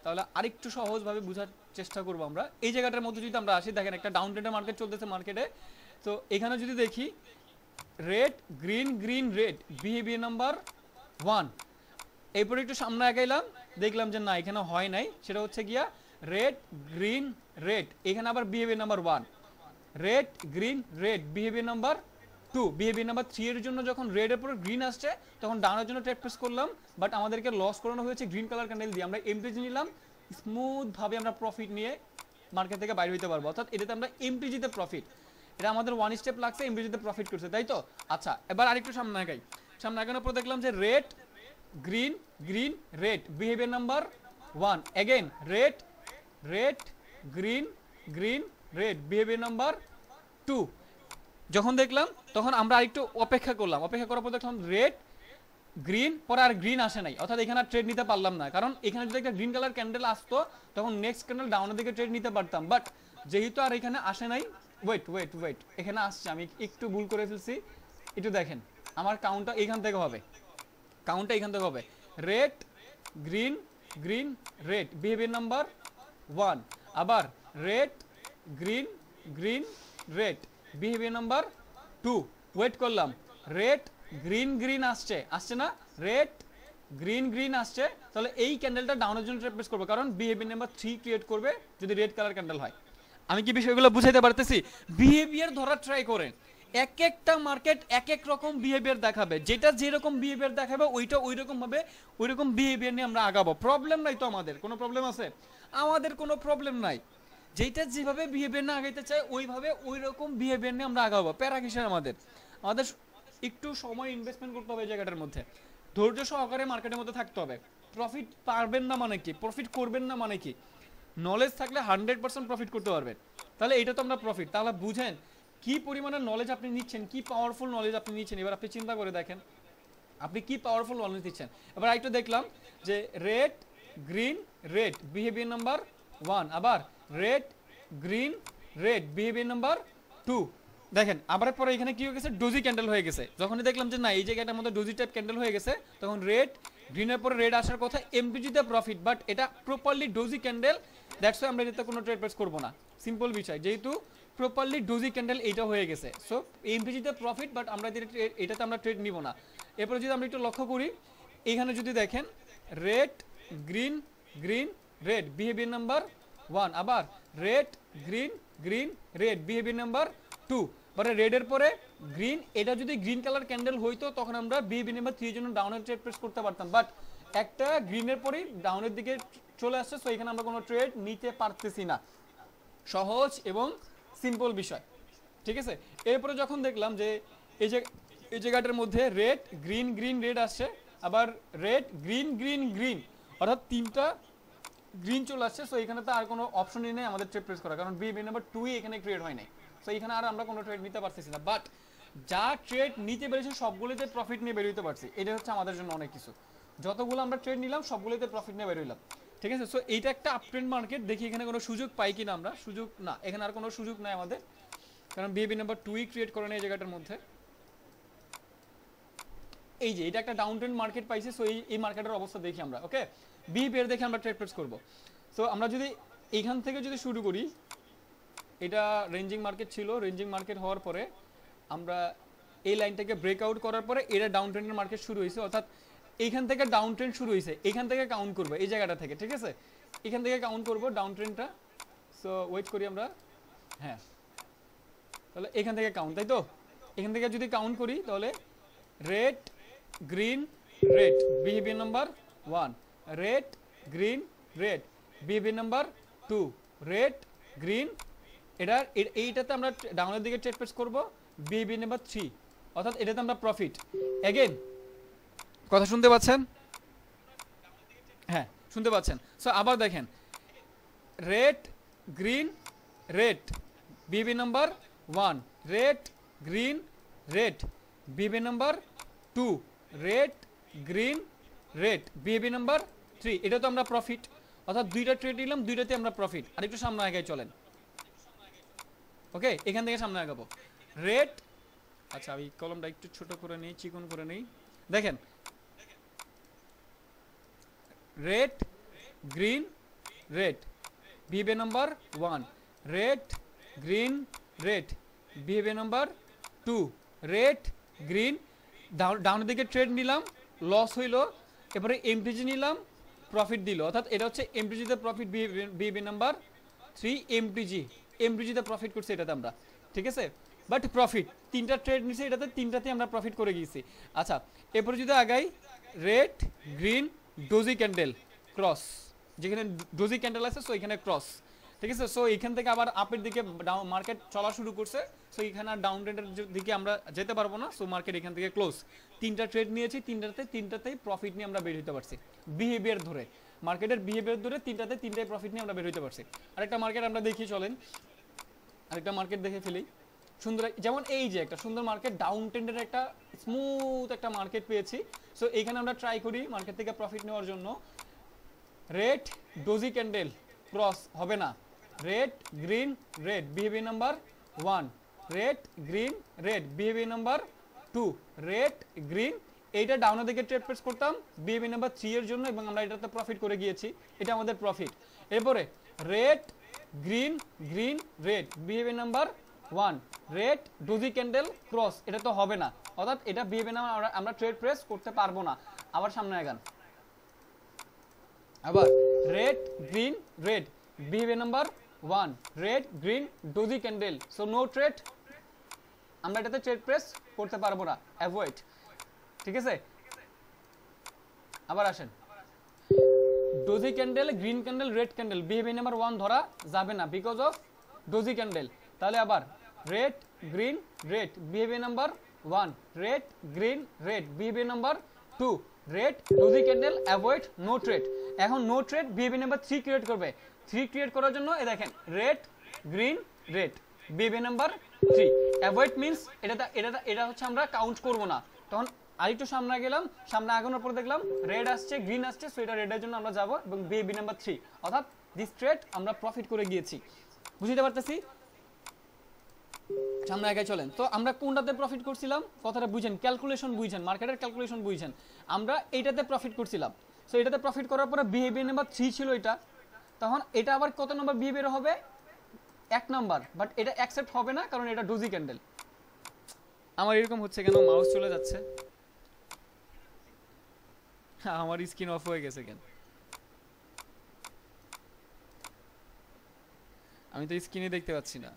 তাহলে আরেকটু সহজভাবে বোঝার চেষ্টা করবো আমরা। এই জায়গাটার মধ্যে যদি আমরা আসি, দেখেন একটা ডাউন ট্রেন্ডের মার্কেট চলতেছে মার্কেটে, তো এখানে যদি দেখি red green green red behaviour number 1, এরপরে একটু সামনে আগাইলাম, দেখলাম যে না এখানে হয় নাই, সেটা হচ্ছে গিয়া রেড গ্রিন রেড, এখানে আবার behaviour number 1, red green red behaviour number 2, behaviour number 3 এর জন্য যখন রেড এর পরে গ্রিন আসছে তখন ডাউনের জন্য ট্রেড প্রেস করলাম, বাট আমাদেরকে লস করানো হয়েছে গ্রিন কালার ক্যান্ডেল দিয়ে, আমরা এমটিজি নিলাম, স্মুথ ভাবে আমরা প্রফিট নিয়ে মার্কেট থেকে বাইরে হইতে পারবো, অর্থাৎ এটাতে আমরা এমটিজিতে প্রফিট, এটা আমাদের 1 স্টেপ লাগছে, এমটিজিতে প্রফিট করছে, তাই তো। আচ্ছা এবার আরেকটু সামনে আগাই, সামনে আগানোর পর দেখলাম যে red green green red behaviour number 1, again red red green green red behaviour number 2, যখন দেখলাম তখন আমরা আরেকটু অপেক্ষা করলাম, অপেক্ষা করার পর দেখলাম রেড গ্রিন, পরে আর গ্রিন আসে নাই, অর্থাৎ এখানে আর ট্রেড নিতে পারলাম না, কারণ এখানে যদি একটা গ্রিন কালার ক্যান্ডেল আসতো তখন নেক্সট ক্যান্ডেল ডাউনের দিকে ট্রেড নিতে পারতাম, বাট যেহেতু আর এখানে আসে নাই, ওয়েট ওয়েট ওয়েট, এখানে আসছে, আমি একটু ভুল করে ফেলছি, একটু দেখেন আমার কাউন্টটা এখান থেকে হবে, কাউন্টটা এখান থেকে হবে red green green red behaviour number 1, আবার red green green red behaviour number 2, wait করলাম রেড গ্রিন গ্রিন আসছে, আসছে না, রেড গ্রিন গ্রিন আসছে, তাহলে এই ক্যান্ডেলটা ডাউনের জন্য ট্রেড প্লেস করবে, কারণ বিহেভিয়ার নাম্বার 3 ক্রিয়েট করবে যদি রেড কালার ক্যান্ডেল হয়। আমি কি বিষয়গুলো বুঝাইতে পারতেছি? বিহেভিয়ার ধরার ট্রাই করেন, এক একটা মার্কেট এক এক রকম বিহেভিয়ার দেখাবে, যেটা যেরকম বিহেভিয়ার দেখাবে ওইটা ওই রকম ভাবে ওই রকম বিহেভিয়ার নিয়ে আমরা আগাবো, প্রবলেম নাই তো, আমাদের কোনো প্রবলেম আছে? আমাদের কোনো প্রবলেম নাই, যেটা যেভাবে বিহেভিয়ার না আগাইতে চাই ওইভাবে ওই রকম বিহেভিয়ার নিয়ে আমরা আগাবো, প্যারা কিসের আমাদের? আমাদের একটু সময় ইনভেস্টমেন্ট করতে হবে এই জায়গাটার মধ্যে, ধৈর্য সহকারে মার্কেটের মধ্যে থাকতে হবে। প্রফিট পারবেন না মানে কি, প্রফিট করবেন না মানে কি? নলেজ থাকলে 100% প্রফিট করতে পারবেন, তাহলে এটা তো আমরা প্রফিট, তাহলে বুঝেন কি পরিমাণের নলেজ আপনি নিচ্ছেন, কি পাওয়ারফুল নলেজ আপনি নিচ্ছেন, এবার আপনি চিন্তা করে দেখেন আপনি কি পাওয়ারফুল নলেজ দিচ্ছেন। এবার আরেকটু দেখলাম যে red green red behaviour number 1, আবার red green red behaviour number 2, দেখেন আবার পরে এখানে কি হয়ে গেছে, ডোজি ক্যান্ডেল হয়ে গেছে, যখনই দেখলাম যে না এই জায়গাটার মধ্যে ডোজি টাইপ ক্যান্ডেল হয়ে গেছে, তখন রেড গ্রিনের পরে রেড আসার কথা, এমটিজিতে প্রফিট, বাট এটা properly doji candle, that's why আমরা এটাতে কোনো ট্রেড প্লেস করবো না, সিম্পল বিষয়, যেহেতু প্রপারলি ডোজি ক্যান্ডেল এইটা হয়ে গেছে, সো এমপিজিতে প্রফিট, বাট আমরা এটাতে আমরা ট্রেড নিব না। এরপরে যদি আমরা একটু লক্ষ্য করি, এখানে যদি দেখেন red green green red behaviour number 1, আবার red green green red behaviour number 2, পরে রেডের পরে গ্রিন, এটা যদি গ্রিন কালার ক্যান্ডেল হইতো তখন আমরা বিহেভিয়ার নাম্বার 3 এর জন্য ডাউনের ট্রেড প্রেস করতে পারতাম, বাট একটা গ্রিনের পরেই ডাউনের দিকে চলে আসছে, সো এখানে আমরা কোনো ট্রেড নিতে পারতেছি না, সহজ এবং সিম্পল বিষয়, ঠিক আছে। এরপরে যখন দেখলাম যে এই জায়গাটার মধ্যে রেড গ্রিন গ্রিন রেড আসছে, আবার রেড গ্রিন গ্রিন গ্রিন, অর্থাৎ তিনটা গ্রিন চলে আসছে, সো এখানে তো আর কোনো অপশনই নেই আমাদের ট্রেড প্লেস করা, কারণ বিহেভিয়ার নাম্বার 2 এখানে ক্রিয়েট হয় নাই। সো এখানে আর আমরা কোনো ট্রেড নিতে পারতেছি না, বাট যা ট্রেড নিতে পেরেছি সবগুলোতে প্রফিট নিয়ে বের হইতে পারছি, এটা হচ্ছে আমাদের জন্য অনেক কিছু। যতগুলো আমরা ট্রেড নিলাম সবগুলোতে প্রফিট নিয়ে বের হইলাম, ঠিক আছে। সো এইটা একটা আপট্রেন্ড মার্কেট, দেখি এখানে কোনো সুযোগ পাই কিনা আমরা। সুযোগ না, এখানে আর কোনো সুযোগ নাই আমাদের, কারণ বিহেভিয়ার নাম্বার 2 ক্রিয়েট করে নেই এই জায়গাটার মধ্যে। এই যে এটা একটা ডাউন ট্রেন্ড মার্কেট পাইছে, সো এই মার্কেটের অবস্থা দেখি আমরা, ওকে বিহেভিয়ার দেখে আমরা ট্রেড প্লেস করব। সো আমরা যদি এইখান থেকে যদি শুরু করি, এটা রেঞ্জিং মার্কেট ছিল, রেঞ্জিং মার্কেট হওয়ার পরে আমরা এই লাইনটাকে ব্রেকআউট করার পরে এটা ডাউন ট্রেন্ডের মার্কেট শুরু হয়েছে, অর্থাৎ এইখান থেকে ডাউন ট্রেন্ড শুরু হয়েছে, এইখান থেকে কাউন্ট করবো এই জায়গাটা থেকে, ঠিক আছে, এখান থেকে কাউন্ট করবো ডাউন ট্রেন্ডটা। সো ওয়েট করি আমরা, হ্যাঁ তাহলে এখান থেকে কাউন্ট, তাই তো এখান থেকে যদি কাউন্ট করি তাহলে red green red behaviour number 1, red green red behaviour number 2, red green, এইটাতে আমরা ডাউনের দিকে ট্রেড প্লেস করবো বিহেভিয়ার নাম্বার 3, অর্থাৎ এটাতে আমরা প্রফিট। এগেন কথা শুনতে পাচ্ছেন? হ্যাঁ শুনতে পাচ্ছেন। সো আবার দেখেন red green red behaviour number 1, red green red behaviour number 2, red green red behaviour number 3, এটা তো আমরা প্রফিট, অর্থাৎ দুইটা ট্রেড নিলাম, দুইটাতে আমরা প্রফিট। আর একটু সামনে আগে চলেন, ওকে এখান থেকে সামনে আগাবো। রেড, আচ্ছা আমি কলমটা একটু ছোট করে নিই, চিকন করে নিই, দেখেন red green red behaviour number 1, red green red behaviour number 2, red green, ডাউনের দিকে ট্রেড নিলাম, লস হইলো, এবারে এমটিজি নিলাম, প্রফিট দিল, অর্থাৎ এটা হচ্ছে এমটিজিতে প্রফিট বিহেভিয়ার নাম্বার 3, এমটিজিতে প্রফিট করছে এটাতে আমরা, ঠিক আছে, বাট প্রফিট তিনটা ট্রেড নিছে এটাতে, তিনটাতে আমরা প্রফিট করে গিয়েছি। আচ্ছা এরপরে যদি আগাই, red green doji candle cross, যেখানে ডোজি ক্যান্ডেল আছে সো এখানে ক্রস, ঠিক আছে। সো এখান থেকে আবার আপের দিকে মার্কেট চলা শুরু করছে, সো এখানে আর ডাউন ট্রেন্ডের দিকে আমরা যেতে পারবো না, সো মার্কেট এখান থেকে ক্লোজ। তিনটা ট্রেড নিয়েছি, তিনটাতেই প্রফিট নিয়ে আমরা বের হতে পারছি বিহেভিয়ার ধরে, মার্কেটের বিহেভিয়ার ধরে তিনটাই প্রফিট নিয়ে আমরা বের হতে পারছি। আরেকটা মার্কেট আমরা দেখি, চলেন আরেকটা মার্কেট দেখে ফেলি সুন্দর, যেমন এই যে একটা সুন্দর মার্কেট ডাউন ট্রেন্ডের একটা স্মুথ একটা মার্কেট পেয়েছি। সো এইখানে আমরা ট্রাই করি মার্কেট থেকে প্রফিট নেওয়ার জন্য। রেড ডোজি ক্যান্ডেল ক্রস হবে না, red green red behaviour number 1, red green red behaviour number 2, red green, এইটা ডাউনের দিকে ট্রেড প্লেস করতাম বিহেভিয়ার নাম্বার 3 এর জন্য, এবং আমরা এটাতে প্রফিট করে গিয়েছি, এটা আমাদের প্রফিট। এরপরে red green green red behaviour number 1, red doji candle cross, এটা তো হবে না, অর্থাৎ এটা বিহেভিয়ার নাম্বার আমরা ট্রেড প্লেস করতে পারবো না। আবার সামনে আগান, আবার red green red behaviour number 1, red green doji candle, so no trade, আমরা এটাতে ট্রেড প্রেস করতে পারবো না, অ্যাভয়েড, ঠিক আছে। আবার আসেন, doji candle green candle red candle behaviour number 1 ধরা যাবে না বিকজ অফ ডোজি ক্যান্ডেল, তাহলে আবার red green red behaviour number 1, red green red behaviour number 2, red doji candle, avoid, no trade. এখন no trade behaviour number 3 create করবে, 3 create করার জন্য এই দেখেন red green red behaviour number 3, avoid means এটা হচ্ছে আমরা কাউন্ট করব না। তখন আরেকটু সামনে গেলাম, সামনে আগানোর পর দেখলাম রেড আসছে গ্রিন আসছে, সো এটা রেডের জন্য আমরা যাব এবং বিহেভিয়ার নাম্বার 3, অর্থাৎ দিস ট্রেড আমরা প্রফিট করে গিয়েছি, বুঝতে পারতেছি। সামনে আগে চলেন, তো আমরা কোনটাতে প্রফিট করছিলাম কথাটা বুঝেন, ক্যালকুলেশন বুঝেন, মার্কেটের ক্যালকুলেশন বুঝেন, আমরা এইটাতে প্রফিট করছিলাম। সো এটাতে প্রফিট করার পরে বিহেভিয়ার নাম্বার 3 ছিল এটা, তখন এটা আবার কত নাম্বার বিহেভিয়ার হবে, 1 নাম্বার, বাট এটা অ্যাকসেপ্ট হবে না কারণ এটা ডোজি ক্যান্ডেল। আমার এরকম হচ্ছে কেন, মাউস চলে যাচ্ছে, আমার স্ক্রিন অফ হয়ে গেছে কেন, আমি তো স্ক্রিনে দেখতে পাচ্ছি না।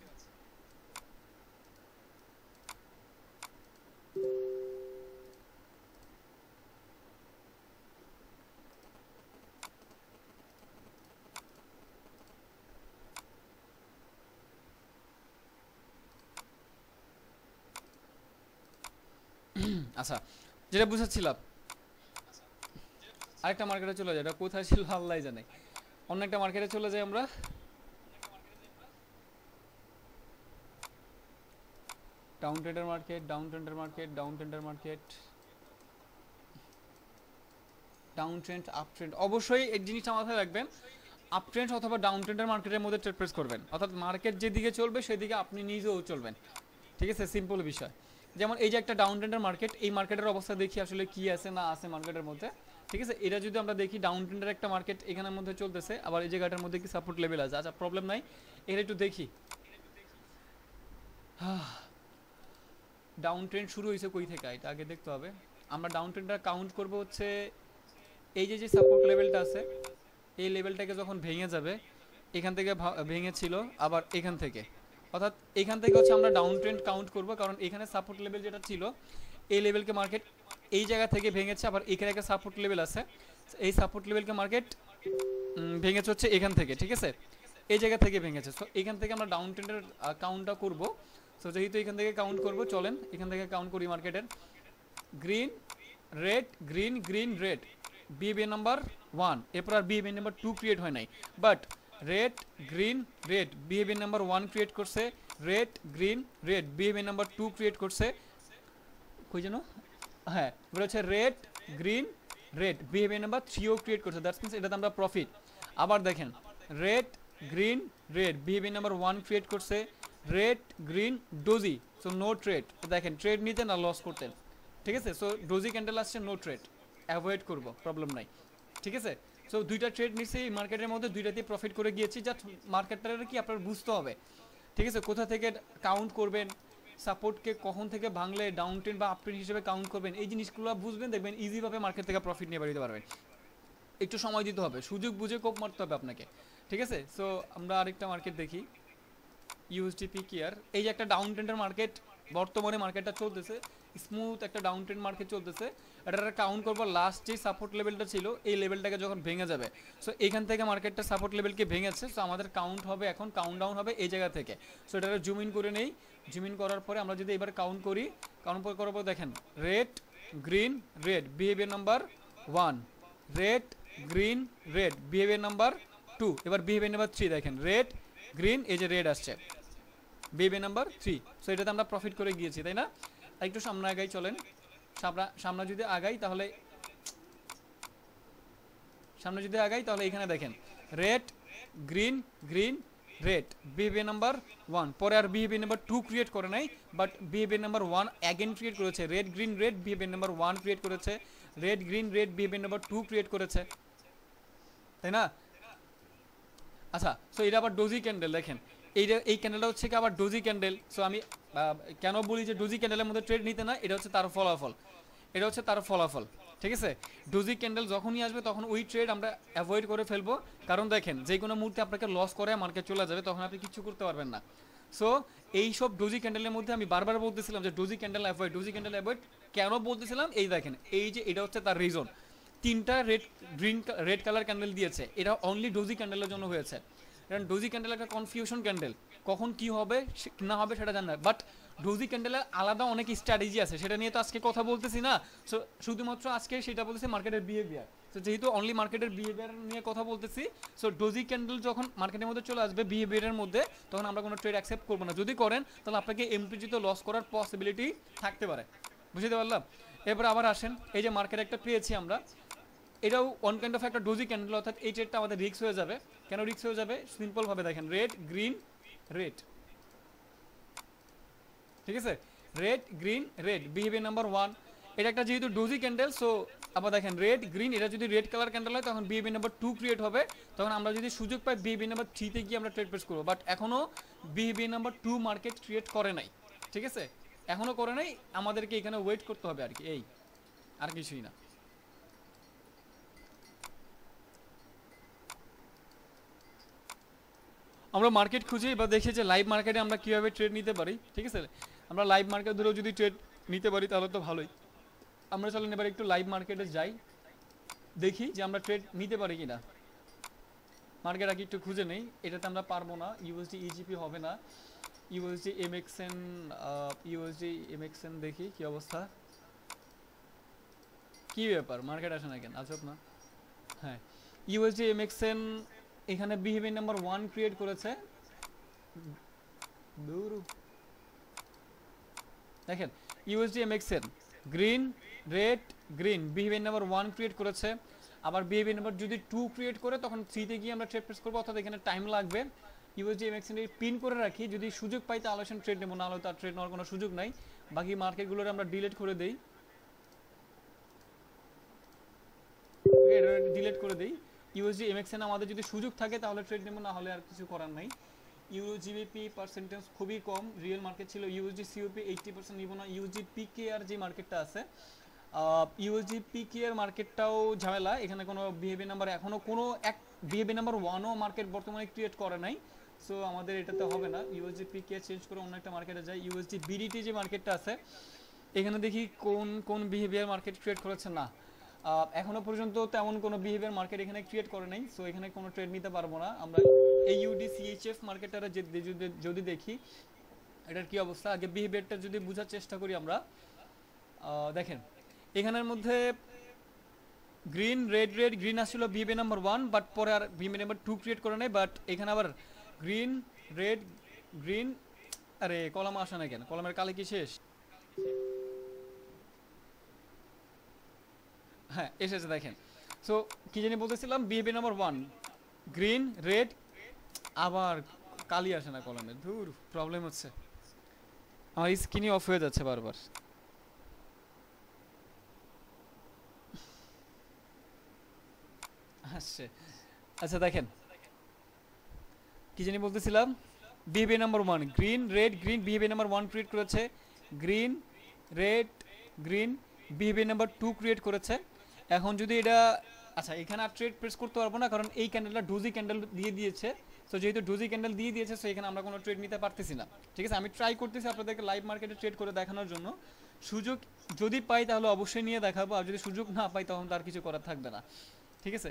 আচ্ছা যেটা বুঝাচ্ছিলাম, আরেকটা মার্কেটে চলে যায়, এটা কোথায় ছিল আল্লাহ জানে। অন্য একটা মার্কেটে চলে যাই আমরা। ডাউন ট্রেন্ডের মার্কেট, ডাউন ট্রেন্ডের মার্কেট, ডাউন ট্রেন্ডের market, down trend, up trend. অবশ্যই এই জিনিসটা মাথায় রাখবেন, আপ ট্রেন্ড অথবা ডাউন ট্রেন্ডের মার্কেটের মধ্যে ট্রেড প্লেস করবেন, অর্থাৎ মার্কেট যেদিকে চলবে সেদিকে আপনি নিজেও চলবেন। ঠিক আছে, সিম্পল বিষয়। যেমন এই যে একটা ডাউন ট্রেন্ডের মার্কেট, এই মার্কেটের অবস্থা দেখি আসলে কি আছে না আছে মার্কেটের মধ্যে। ঠিক আছে, এটা যদি আমরা দেখি ডাউন ট্রেন্ডের একটা মার্কেট এখানের মধ্যে চলতেছে, আবার এই জায়গাটার মধ্যে কি সাপোর্ট লেভেল আছে। আচ্ছা, প্রবলেম নাই, এটা একটু দেখি। ডাউন ট্রেন্ড শুরু হয়েছে কই থেকে এটা আগে দেখতে হবে। আমরা ডাউন ট্রেন্ডটা কাউন্ট করব হচ্ছে এই যে সাপোর্ট লেভেলটা আছে, এই লেভেলটাকে যখন ভেঙে যাবে, এখান থেকে ভেঙেছিল আবার এখান থেকে, অর্থাৎ এখান থেকে হচ্ছে আমরা ডাউন ট্রেন্ড কাউন্ট করব, কারণ এখানে সাপোর্ট লেভেল যেটা ছিল এই লেভেলকে মার্কেট এই জায়গা থেকে ভেঙেছে, আবার এখানে একটা সাপোর্ট লেভেল আছে, এই সাপোর্ট লেভেলকে মার্কেট ভেঙেছে হচ্ছে এখান থেকে। ঠিক আছে, এই জায়গা থেকে ভেঙেছে, সো এখান থেকে আমরা ডাউন ট্রেন্ডের কাউন্টটা করব। সো যেহেতু এখান থেকে কাউন্ট করব, চলেন এখান থেকে কাউন্ট করি মার্কেটের। Green red, green green red, behaviour number 1, এরপর আর বিহেভিয়ার নাম্বার 2 ক্রিয়েট হয় নাই, but red green red behaviour number 1 create করছে, red green red behaviour number 2 create করছে, কই যেন, হ্যাঁ এবার হচ্ছে red green red behaviour number 3ও ক্রিয়েট করছে, দ্যাটস মিন্স এটাতে আমরা প্রফিট। আবার দেখেন red green red behaviour number 1 create করছে, red green doji, so no trade. দেখেন ট্রেড নিতেন না লস করতেন। ঠিক আছে, সো ডোজি ক্যান্ডেল আসছে, নো ট্রেড, অ্যাভয়েড করব, প্রবলেম নাই। ঠিক আছে, সো দুইটা ট্রেড নিচ্ছি এই মার্কেটের মধ্যে, দুইটাতেই প্রফিট করে গিয়েছি। জাস্ট মার্কেটটার কি আপনার বুঝতে হবে। ঠিক আছে, কোথা থেকে কাউন্ট করবেন, সাপোর্টকে কখন থেকে ভাঙলে ডাউন ট্রেন্ড বা আপ ট্রেন্ড হিসেবে কাউন্ট করবেন, এই জিনিসগুলো বুঝবেন, দেখবেন ইজিভাবে মার্কেট থেকে প্রফিট নিয়ে বেরোতে পারবেন। একটু সময় দিতে হবে, সুযোগ বুঝে কোপ মারতে হবে আপনাকে। ঠিক আছে, সো আমরা আরেকটা মার্কেট দেখি, ইউএসডিপি কেয়ার। এই যে একটা ডাউন ট্রেন্ডের মার্কেট, বর্তমানে মার্কেটটা চলতেছে স্মুথ, একটা ডাউন ট্রেন্ড মার্কেট চলতেছে। এটা কাউন্ট করবো লাস্ট যে সাপোর্ট লেভেলটা ছিল এই লেভেলটাকে যখন ভেঙে যাবে, সো এখান থেকে মার্কেটটা সাপোর্ট লেভেলকে ভেঙেছে, সো আমাদের কাউন্ট হবে এখন, কাউন্ট ডাউন হবে এই জায়গা থেকে। সো এটা জুম ইন করে নেই, জুম ইন করার পরে আমরা যদি এবার কাউন্ট করি, কাউন্ট করার পর দেখেন red green red behaviour number 1, red green red behaviour number 2, এবার বিহেভিয়ার নাম্বার 3 দেখেন রেড গ্রিন, এই যে রেড আসছে বিহেভিয়ার নাম্বার 3। সো এটাতে আমরা প্রফিট করে গিয়েছি, তাই না? একটু সামনে আগাই, চলেন সামনে যদি আগাই তাহলে এখানে দেখেন red green green red behaviour number 1, পরে আর বিহেভিয়ার নাম্বার 2 ক্রিয়েট করে নাই, but behaviour number 1 again create করেছে, red green red behaviour number 1 create করেছে, red green red behaviour number 2 create করেছে, তাই না? আচ্ছা, সো এটা আবার ডোজি ক্যান্ডেল, দেখেন এই ক্যান্ডেলটা হচ্ছে কি আবার ডোজি ক্যান্ডেল। সো আমি কেন বলি যে ডোজি ক্যান্ডেলের মধ্যে ট্রেড নিতে না, এটা হচ্ছে তার ফলাফল, এটা হচ্ছে তার ফলাফল। ঠিক আছে, ডোজি ক্যান্ডেল যখনই আসবে তখন ওই ট্রেড আমরা অ্যাভয়েড করে ফেলবো, কারণ দেখেন যে কোনো মুহূর্তে আপনাকে লস করে মার্কেট চলে যাবে, তখন আপনি কিছু করতে পারবেন না। সো এইসব ডোজি ক্যান্ডেলের মধ্যে আমি বারবার বলতেছিলাম যে doji candle avoid, doji candle avoid. কেন বলতেছিলাম, এই দেখেন এই যে এটা হচ্ছে তার রিজন, 3টা রেড কালার ক্যান্ডেল দিয়েছে, এটা অনলি ডোজি ক্যান্ডেলের জন্য হয়েছে। কারণ ডোজি ক্যান্ডেল একটা কনফিউশন ক্যান্ডেল, কখন কি হবে না হবে সেটা জানা, বাট ডোজি ক্যান্ডেলের আলাদা অনেক স্ট্র্যাটেজি আছে, সেটা নিয়ে তো আজকে কথা বলতেছি না। সো শুধুমাত্র আজকে সেটা বলতেছি মার্কেটের বিহেভিয়ার। সো যেহেতু অনলি মার্কেটের বিহেভিয়ার নিয়ে কথা বলতেছি, সো ডোজি ক্যান্ডেল যখন মার্কেটের মধ্যে চলে আসবে বিহেভিয়ারের মধ্যে, তখন আমরা কোনো ট্রেড অ্যাকসেপ্ট করবো না। যদি করেন তাহলে আপনাকে এমপিজিতে লস করার পসিবিলিটি থাকতে পারে, বুঝতে পারলাম? এরপর আবার আসেন, এই যে মার্কেট একটা পেয়েছি আমরা, এটাও ওয়ান কাইন্ড অফ একটা ডোজি ক্যান্ডেল, অর্থাৎ এই ট্রেডটা আমাদের রিস্ক হয়ে যাবে। কেন রিস্ক হয়ে যাবে? সিম্পলভাবে দেখেন রেড গ্রিন রেড, ঠিক আছে, red green red behaviour number 1, এটা একটা যেহেতু ডোজি ক্যান্ডেল, সো আবার দেখেন রেড গ্রিন, এটা যদি রেড কালার ক্যান্ডেল হয় তখন বিহেভিয়ার নাম্বার 2 ক্রিয়েট হবে, তখন আমরা যদি সুযোগ পাই বিহেভিয়ার নাম্বার 3 গিয়ে আমরা ট্রেড প্লেস করবো, বাট এখনও বিহেভিয়ার নাম্বার 2 মার্কেট ক্রিয়েট করে নাই। ঠিক আছে, এখনও করে নাই, আমাদেরকে এখানে ওয়েট করতে হবে আর কি, এই আর কিছুই না। আমরা মার্কেট খুঁজি বা দেখি যে লাইভ মার্কেটে আমরা কীভাবে ট্রেড নিতে পারি। ঠিক আছে, আমরা লাইভ মার্কেট ধরেও যদি ট্রেড নিতে পারি তাহলে তো ভালোই। আমরা চলেন এবার একটু লাইভ মার্কেটে যাই, দেখি যে আমরা ট্রেড নিতে পারি কি না। মার্কেট আগে একটু খুঁজে নেই, এটাতে আমরা পারবো না, ইউএসডি ইজিপি হবে না, ইউএসডি এমএক্সএন দেখি কি অবস্থা, কি ব্যাপার মার্কেট আসে না কেন, আজব না। হ্যাঁ, ইউএসডি এমএক্সএন এখানে বিহেভিয়ার নাম্বার 1 ক্রিয়েট করেছে, দেখেন USD MXN green red green behaviour number 1 create করেছে, আবার বিহেভিয়ার নাম্বার যদি 2 ক্রিয়েট করে তখন 3 তে গিয়ে আমরা ট্রেড প্রেস করব, অর্থাৎ এখানে টাইম লাগবে। ইউএসডি এমএক্সএন এর পিন করে রাখি, যদি সুযোগ পাই তাহলে ট্রেড নেব, না হলে তার ট্রেড নেওয়ার কোনো সুযোগ নাই। বাকি মার্কেটগুলোর আমরা ডিলিট করে দেই, ডিলিট করে দেই। ইউএসডি এমএক্সএন আমাদের যদি সুযোগ থাকে তাহলে ট্রেড নেব, না হলে আর কিছু করার নাই। ইউরো জিবিপি পার্সেন্টেজ খুবই কম, রিয়েল মার্কেট ছিল। ইউএসডি সিওপি 80% নিব না। ইউএসডি পিকেআর যে মার্কেটটা আছে, ইউএসডি পিকেআর মার্কেটটাও ঝামেলা, এখানে কোনো বিহেভিয়ার নাম্বার এখনো কোনো এক বিহেভিয়ার নাম্বার 1ও মার্কেট বর্তমানে ক্রিয়েট করে নাই, সো আমাদের এটাতে হবে না। ইউএসডি পিকেআর চেঞ্জ করে অন্য একটা মার্কেটে যাই। ইউএসডি বিডিটি যে মার্কেটটা আছে, এখানে দেখি কোন কোন বিহেভিয়ার মার্কেট ক্রিয়েট করেছে। না, এখনো পর্যন্ত তেমন কোনো বিহেভিয়ার মার্কেট এখানে ক্রিয়েট করে নাই, সো এখানে কোনো ট্রেড নিতে পারবো না আমরা। এইউডি সিএইচএফ মার্কেটটা যদি দেখি এটার কি অবস্থা, আগে বিহেভিয়ারটা যদি বোঝার চেষ্টা করি আমরা। দেখেন এখানের মধ্যে গ্রিন রেড রেড গ্রিন আসছিল বিহেভিয়ার নাম্বার 1, বাট পরে আর বিহেভিয়ার নাম্বার 2 ক্রিয়েট করে নাই, বাট এখানে আবার গ্রিন রেড গ্রিন, আরে কলাম আসে না কেন, কলামের কালে কি শেষ? হ্যাঁ এসেছে, দেখেন। সো কি জানি বলতেছিলাম, বিহেভিয়ার নাম্বার 1 গ্রিন রেড, আবার কালি আসে না কলামে, ধুর প্রবলেম হচ্ছে, আমার স্ক্রিনই অফ হয়ে যাচ্ছে বারবার। আসছে, আচ্ছা দেখেন কি জানি বলতেছিলাম, behaviour number 1 green red green behaviour number 1 create করেছে, green red green behaviour number 2 create করেছে। এখন যদি এটা, আচ্ছা এখানে আর ট্রেড প্রেস করতে পারবো না, কারণ এই ক্যান্ডেলটা ডোজি ক্যান্ডেল দিয়ে দিয়েছে, সো যেহেতু ডোজি ক্যান্ডেল দিয়ে দিয়েছে সো এখানে আমরা কোনো ট্রেড নিতে পারতেছি না। ঠিক আছে, আমি ট্রাই করতেছি আপনাদেরকে লাইভ মার্কেটে ট্রেড করে দেখানোর জন্য, সুযোগ যদি পাই তাহলে অবশ্যই নিয়ে দেখাবো, আর যদি সুযোগ না পাই তখন তার কিছু করার থাকবে না। ঠিক আছে,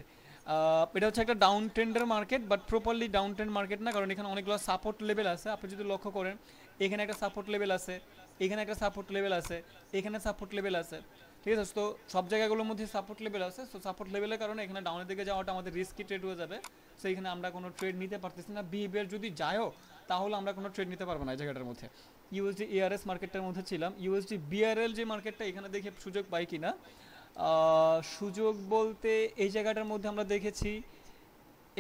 এটা হচ্ছে একটা ডাউন ট্রেন্ডের market, but properly down trend market না, কারণ এখানে অনেকগুলো সাপোর্ট লেভেল আছে। আপনি যদি লক্ষ্য করেন, এখানে একটা সাপোর্ট লেভেল আছে, এখানে একটা সাপোর্ট লেভেল আছে, এখানে সাপোর্ট লেভেল আছে। ঠিক আছে, তো সব জায়গাগুলোর মধ্যে সাপোর্ট লেভেল আছে, সো সাপোর্ট লেভেলের কারণে এখানে ডাউনের দিকে যাওয়াটা আমাদের রিস্কি ট্রেড হয়ে যাবে, সো এখানে আমরা কোনো ট্রেড নিতে পারতেছি না। বিহেভিয়ার যদি যায়ও তাহলে আমরা কোনো ট্রেড নিতে পারবো না এই জায়গাটার মধ্যে। ইউএসডি এআরএস মার্কেটটার মধ্যে ছিলাম, ইউএসডি বিআরএল যে মার্কেটটা, এখানে দেখে সুযোগ পাই কিনা। সুযোগ বলতে এই জায়গাটার মধ্যে আমরা দেখেছি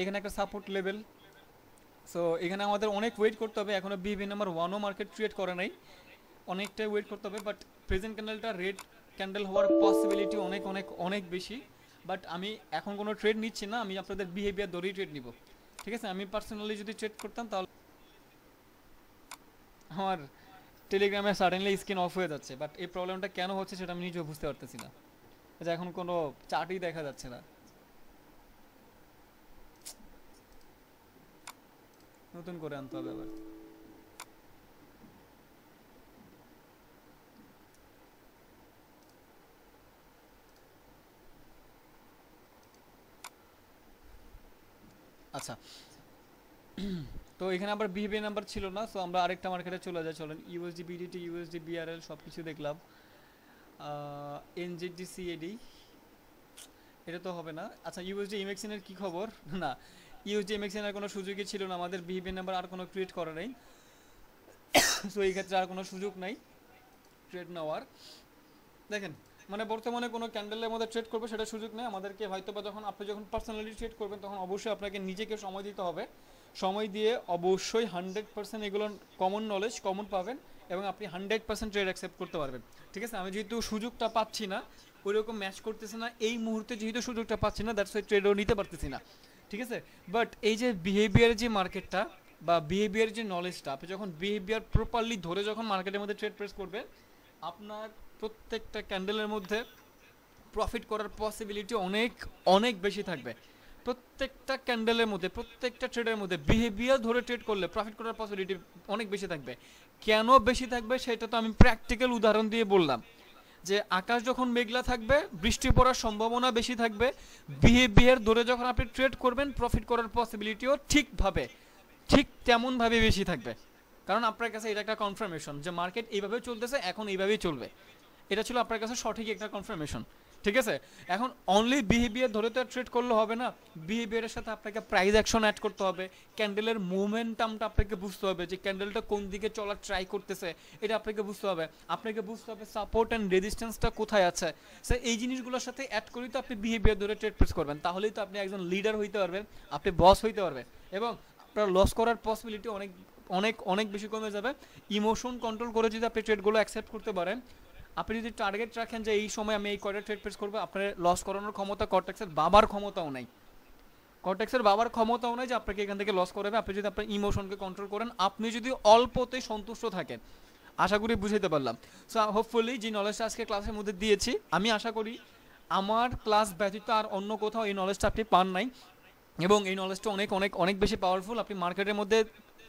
এখানে একটা সাপোর্ট লেভেল, সো এখানে আমাদের অনেক ওয়েট করতে হবে, এখনও বিহেভিয়ার নাম্বার 1ও মার্কেট ক্রিয়েট করে নাই, অনেকটাই ওয়েট করতে হবে। বাট প্রেজেন্ট ক্যান্ডেলটা রেড ক্যান্ডেল হওয়ার পসিবিলিটি অনেক অনেক অনেক বেশি, বাট আমি এখন কোনো ট্রেড নিচ্ছি না, আমি আপনাদের বিহেভিয়ার ধরেই ট্রেড নিব। ঠিক আছে, আমি পার্সোনালি যদি ট্রেড করতাম তাহলে আমার টেলিগ্রামে সাডেনলি স্ক্রিন অফ হয়ে যাচ্ছে, বাট এই প্রবলেমটা কেন হচ্ছে সেটা আমি নিজেও বুঝতে পারতেছি না, যে এখন কোনো চার্টই দেখা যাচ্ছে না। নতুন করে আনতে হবে আবার। আচ্ছা, তো এখানে আবার বিহেভিয়ার নাম্বার ছিল না, সো আমরা আরেকটা মার্কেটে চলে যাই, চলেন। ইউএসডি বিডিটি ইউএসডি বিআরএল সব কিছু দেখলাম। এনজেডি সিএডি এটা তো হবে না। আচ্ছা, ইউএসডি এমএক্সএন এর কি খবর? না, ইউএসডি এমএক্সএন এর কোনো সুযোগই ছিল না, আমাদের বিহেভিয়ার নাম্বার আর কোনো ক্রিয়েট করে নাই, সো এই ক্ষেত্রে আর কোনো সুযোগ নাই ট্রেড নেওয়ার। দেখেন মানে বর্তমানে কোনো ক্যান্ডেলের মধ্যে ট্রেড করবে সেটা সুযোগ নেই আমাদেরকে, হয়তো বা যখন আপনি যখন পার্সোনালি ট্রেড করবেন তখন অবশ্যই আপনাকে নিজেকে সময় দিতে হবে, সময় দিয়ে অবশ্যই 100% এগুলো কমন নলেজ কমন পাবেন এবং আপনি 100% ট্রেড অ্যাকসেপ্ট করতে পারবেন। ঠিক আছে, আমি যেহেতু সুযোগটা পাচ্ছি না, ওইরকম ম্যাচ করতেছে না এই মুহূর্তে, যেহেতু সুযোগটা পাচ্ছি না দ্যাটস ওয়াই ট্রেডও নিতে পারতেছি না। ঠিক আছে, বাট এই যে বিহেভিয়ার যে মার্কেটটা বা বিহেভিয়ার যে নলেজটা, আপনি যখন বিহেভিয়ার প্রপারলি ধরে যখন মার্কেটের মধ্যে ট্রেড প্রেস করবেন, আপনার প্রত্যেকটা ক্যান্ডেলের মধ্যে প্রফিট করার পসিবিলিটি অনেক অনেক বেশি থাকবে। প্রত্যেকটা ক্যান্ডেলের মধ্যে প্রত্যেকটা ট্রেডের মধ্যে বিহেভিয়ার ধরে ট্রেড করলে প্রফিট করার পসিবিলিটি অনেক বেশি থাকবে। কেন বেশি থাকবে সেটা তো আমি প্র্যাকটিক্যাল উদাহরণ দিয়ে বললাম, যে আকাশ যখন মেঘলা থাকবে বৃষ্টি পড়ার সম্ভাবনা বেশি থাকবে, বিহেভিয়ার ধরে যখন আপনি ট্রেড করবেন প্রফিট করার পসিবিলিটিও ঠিক তেমনভাবে বেশি থাকবে, কারণ আপনার কাছে এটা একটা কনফার্মেশন যে মার্কেট এইভাবে চলতেছে, এখন এইভাবেই চলবে, এটা ছিল আপনার কাছে সঠিক একটা কনফার্মেশন। ঠিক আছে, এখন অনলি বিহেভিয়ার ধরে তো ট্রেড করলে হবে না, বিহেভিয়ারের সাথে আপনাকে প্রাইস অ্যাকশন অ্যাড করতে হবে, ক্যান্ডেলের মোমেন্টামটা আপনাকে বুঝতে হবে যে ক্যান্ডেলটা কোন দিকে চলার ট্রাই করতেছে, এটা আপনাকে বুঝতে হবে, সাপোর্ট অ্যান্ড রেজিস্ট্যান্সটা কোথায় আছে। সো এই জিনিসগুলোর সাথে অ্যাড করেই তো আপনি বিহেভিয়ার ধরে ট্রেড প্রেস করবেন, তাহলেই তো আপনি একজন লিডার হইতে পারবেন, আপনি বস হইতে পারবেন, এবং আপনার লস করার পসিবিলিটি অনেক অনেক অনেক বেশি কমে যাবে। ইমোশন কন্ট্রোল করে যদি আপনি ট্রেডগুলো অ্যাকসেপ্ট করতে পারেন, আপনি যদি টার্গেট রাখেন যে এই সময় আমি এই কয়টা ট্রেড প্রেস করবো, আপনার লস করানোর ক্ষমতা কর্টেক্সের বাবার ক্ষমতাও নাই, যে আপনাকে এখান থেকে লস করাবে। আপনি যদি আপনার ইমোশনকে কন্ট্রোল করেন, আপনি যদি অল্পতেই সন্তুষ্ট থাকেন, আশা করি বুঝাইতে পারলাম। সো হোপফুলি যে নলেজটা আজকে ক্লাসের মধ্যে দিয়েছি, আমি আশা করি আমার ক্লাস ব্যতীত আর অন্য কোথাও এই নলেজটা আপনি পান নাই, এবং এই নলেজটা অনেক অনেক অনেক বেশি পাওয়ারফুল। আপনি মার্কেটের মধ্যে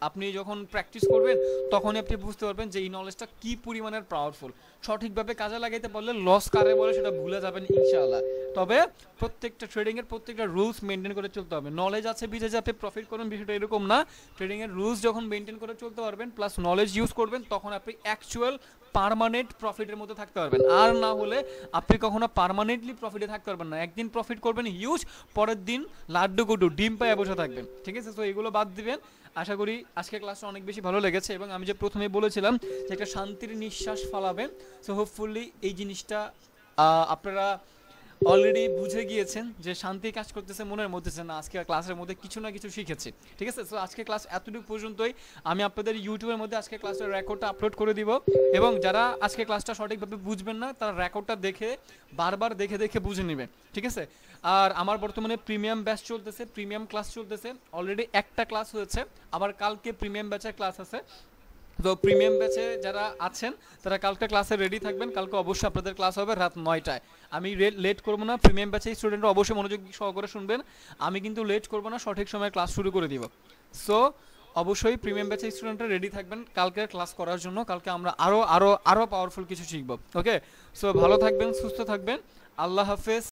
আপনি যখন প্র্যাকটিস করবেন তখনই আপনি বুঝতে পারবেন যে এই নলেজটা কী পরিমাণের পাওয়ারফুল। সঠিকভাবে কাজে লাগাইতে পারলে লস কারে বলে সেটা ভুলে যাবেন ইনশাআল্লাহ। তবে প্রত্যেকটা ট্রেডিংয়ের প্রত্যেকটা রুলস মেনটেন করে চলতে হবে। নলেজ আছে বিজে যে আপনি প্রফিট করবেন, বিষয়টা এরকম না। ট্রেডিংয়ের রুলস যখন মেনটেন করে চলতে পারবেন প্লাস নলেজ ইউজ করবেন, তখন আপনি অ্যাকচুয়াল পার্মানেন্ট প্রফিটের মধ্যে থাকতে পারবেন। আর না হলে আপনি কখনো পার্মানেন্টলি প্রফিটে থাকতে পারবেন না। একদিন প্রফিট করবেন হিউজ, পরের দিন লাড্ডু গুড্ডু ডিম পায়ে বসে থাকবেন। ঠিক আছে, তো এগুলো বাদ দিবেন। আশা করি আজকে ক্লাসটা অনেক বেশি ভালো লেগেছে, এবং আমি যে প্রথমে বলেছিলাম যে একটা শান্তির নিঃশ্বাস ফালাবেন। সো হোপফুলি এই জিনিসটা আপনারা অলরেডি বুঝে গিয়েছেন যে শান্তি কাজ করতেছে মনের মধ্যে, যে না আজকে ক্লাসের মধ্যে কিছু না কিছু শিখেছি। ঠিক আছে, সো আজকে ক্লাস এতটুকু পর্যন্তই। আমি আপনাদের ইউটিউবের মধ্যে আজকে ক্লাসের রেকর্ডটা আপলোড করে দিব, এবং যারা আজকে ক্লাসটা সঠিকভাবে বুঝবেন না তারা রেকর্ডটা দেখে বারবার দেখে দেখে বুঝে নেবেন। ঠিক আছে, আর আমার বর্তমানে প্রিমিয়াম ব্যাচ চলতেছে, প্রিমিয়াম ক্লাস চলতেছে, অলরেডি একটা ক্লাস হয়েছে, আবার কালকে প্রিমিয়াম ব্যাচের ক্লাস আছে। তো প্রিমিয়াম ব্যাচে যারা আছেন তারা কালকে ক্লাসে রেডি থাকবেন। কালকে অবশ্যই আপনাদের ক্লাস হবে রাত 9টায়। আমি লেট করবো না, প্রিমিয়াম ব্যাচে স্টুডেন্টরা অবশ্যই মনোযোগ সহকারে শুনবেন। আমি কিন্তু লেট করবো না, সঠিক সময়ে ক্লাস শুরু করে দিব। সো অবশ্যই প্রিমিয়াম ব্যাচে স্টুডেন্টরা রেডি থাকবেন কালকের ক্লাস করার জন্য। কালকে আমরা আরও পাওয়ারফুল কিছু শিখব। ওকে, সো ভালো থাকবেন, সুস্থ থাকবেন, আল্লাহ হাফেজ।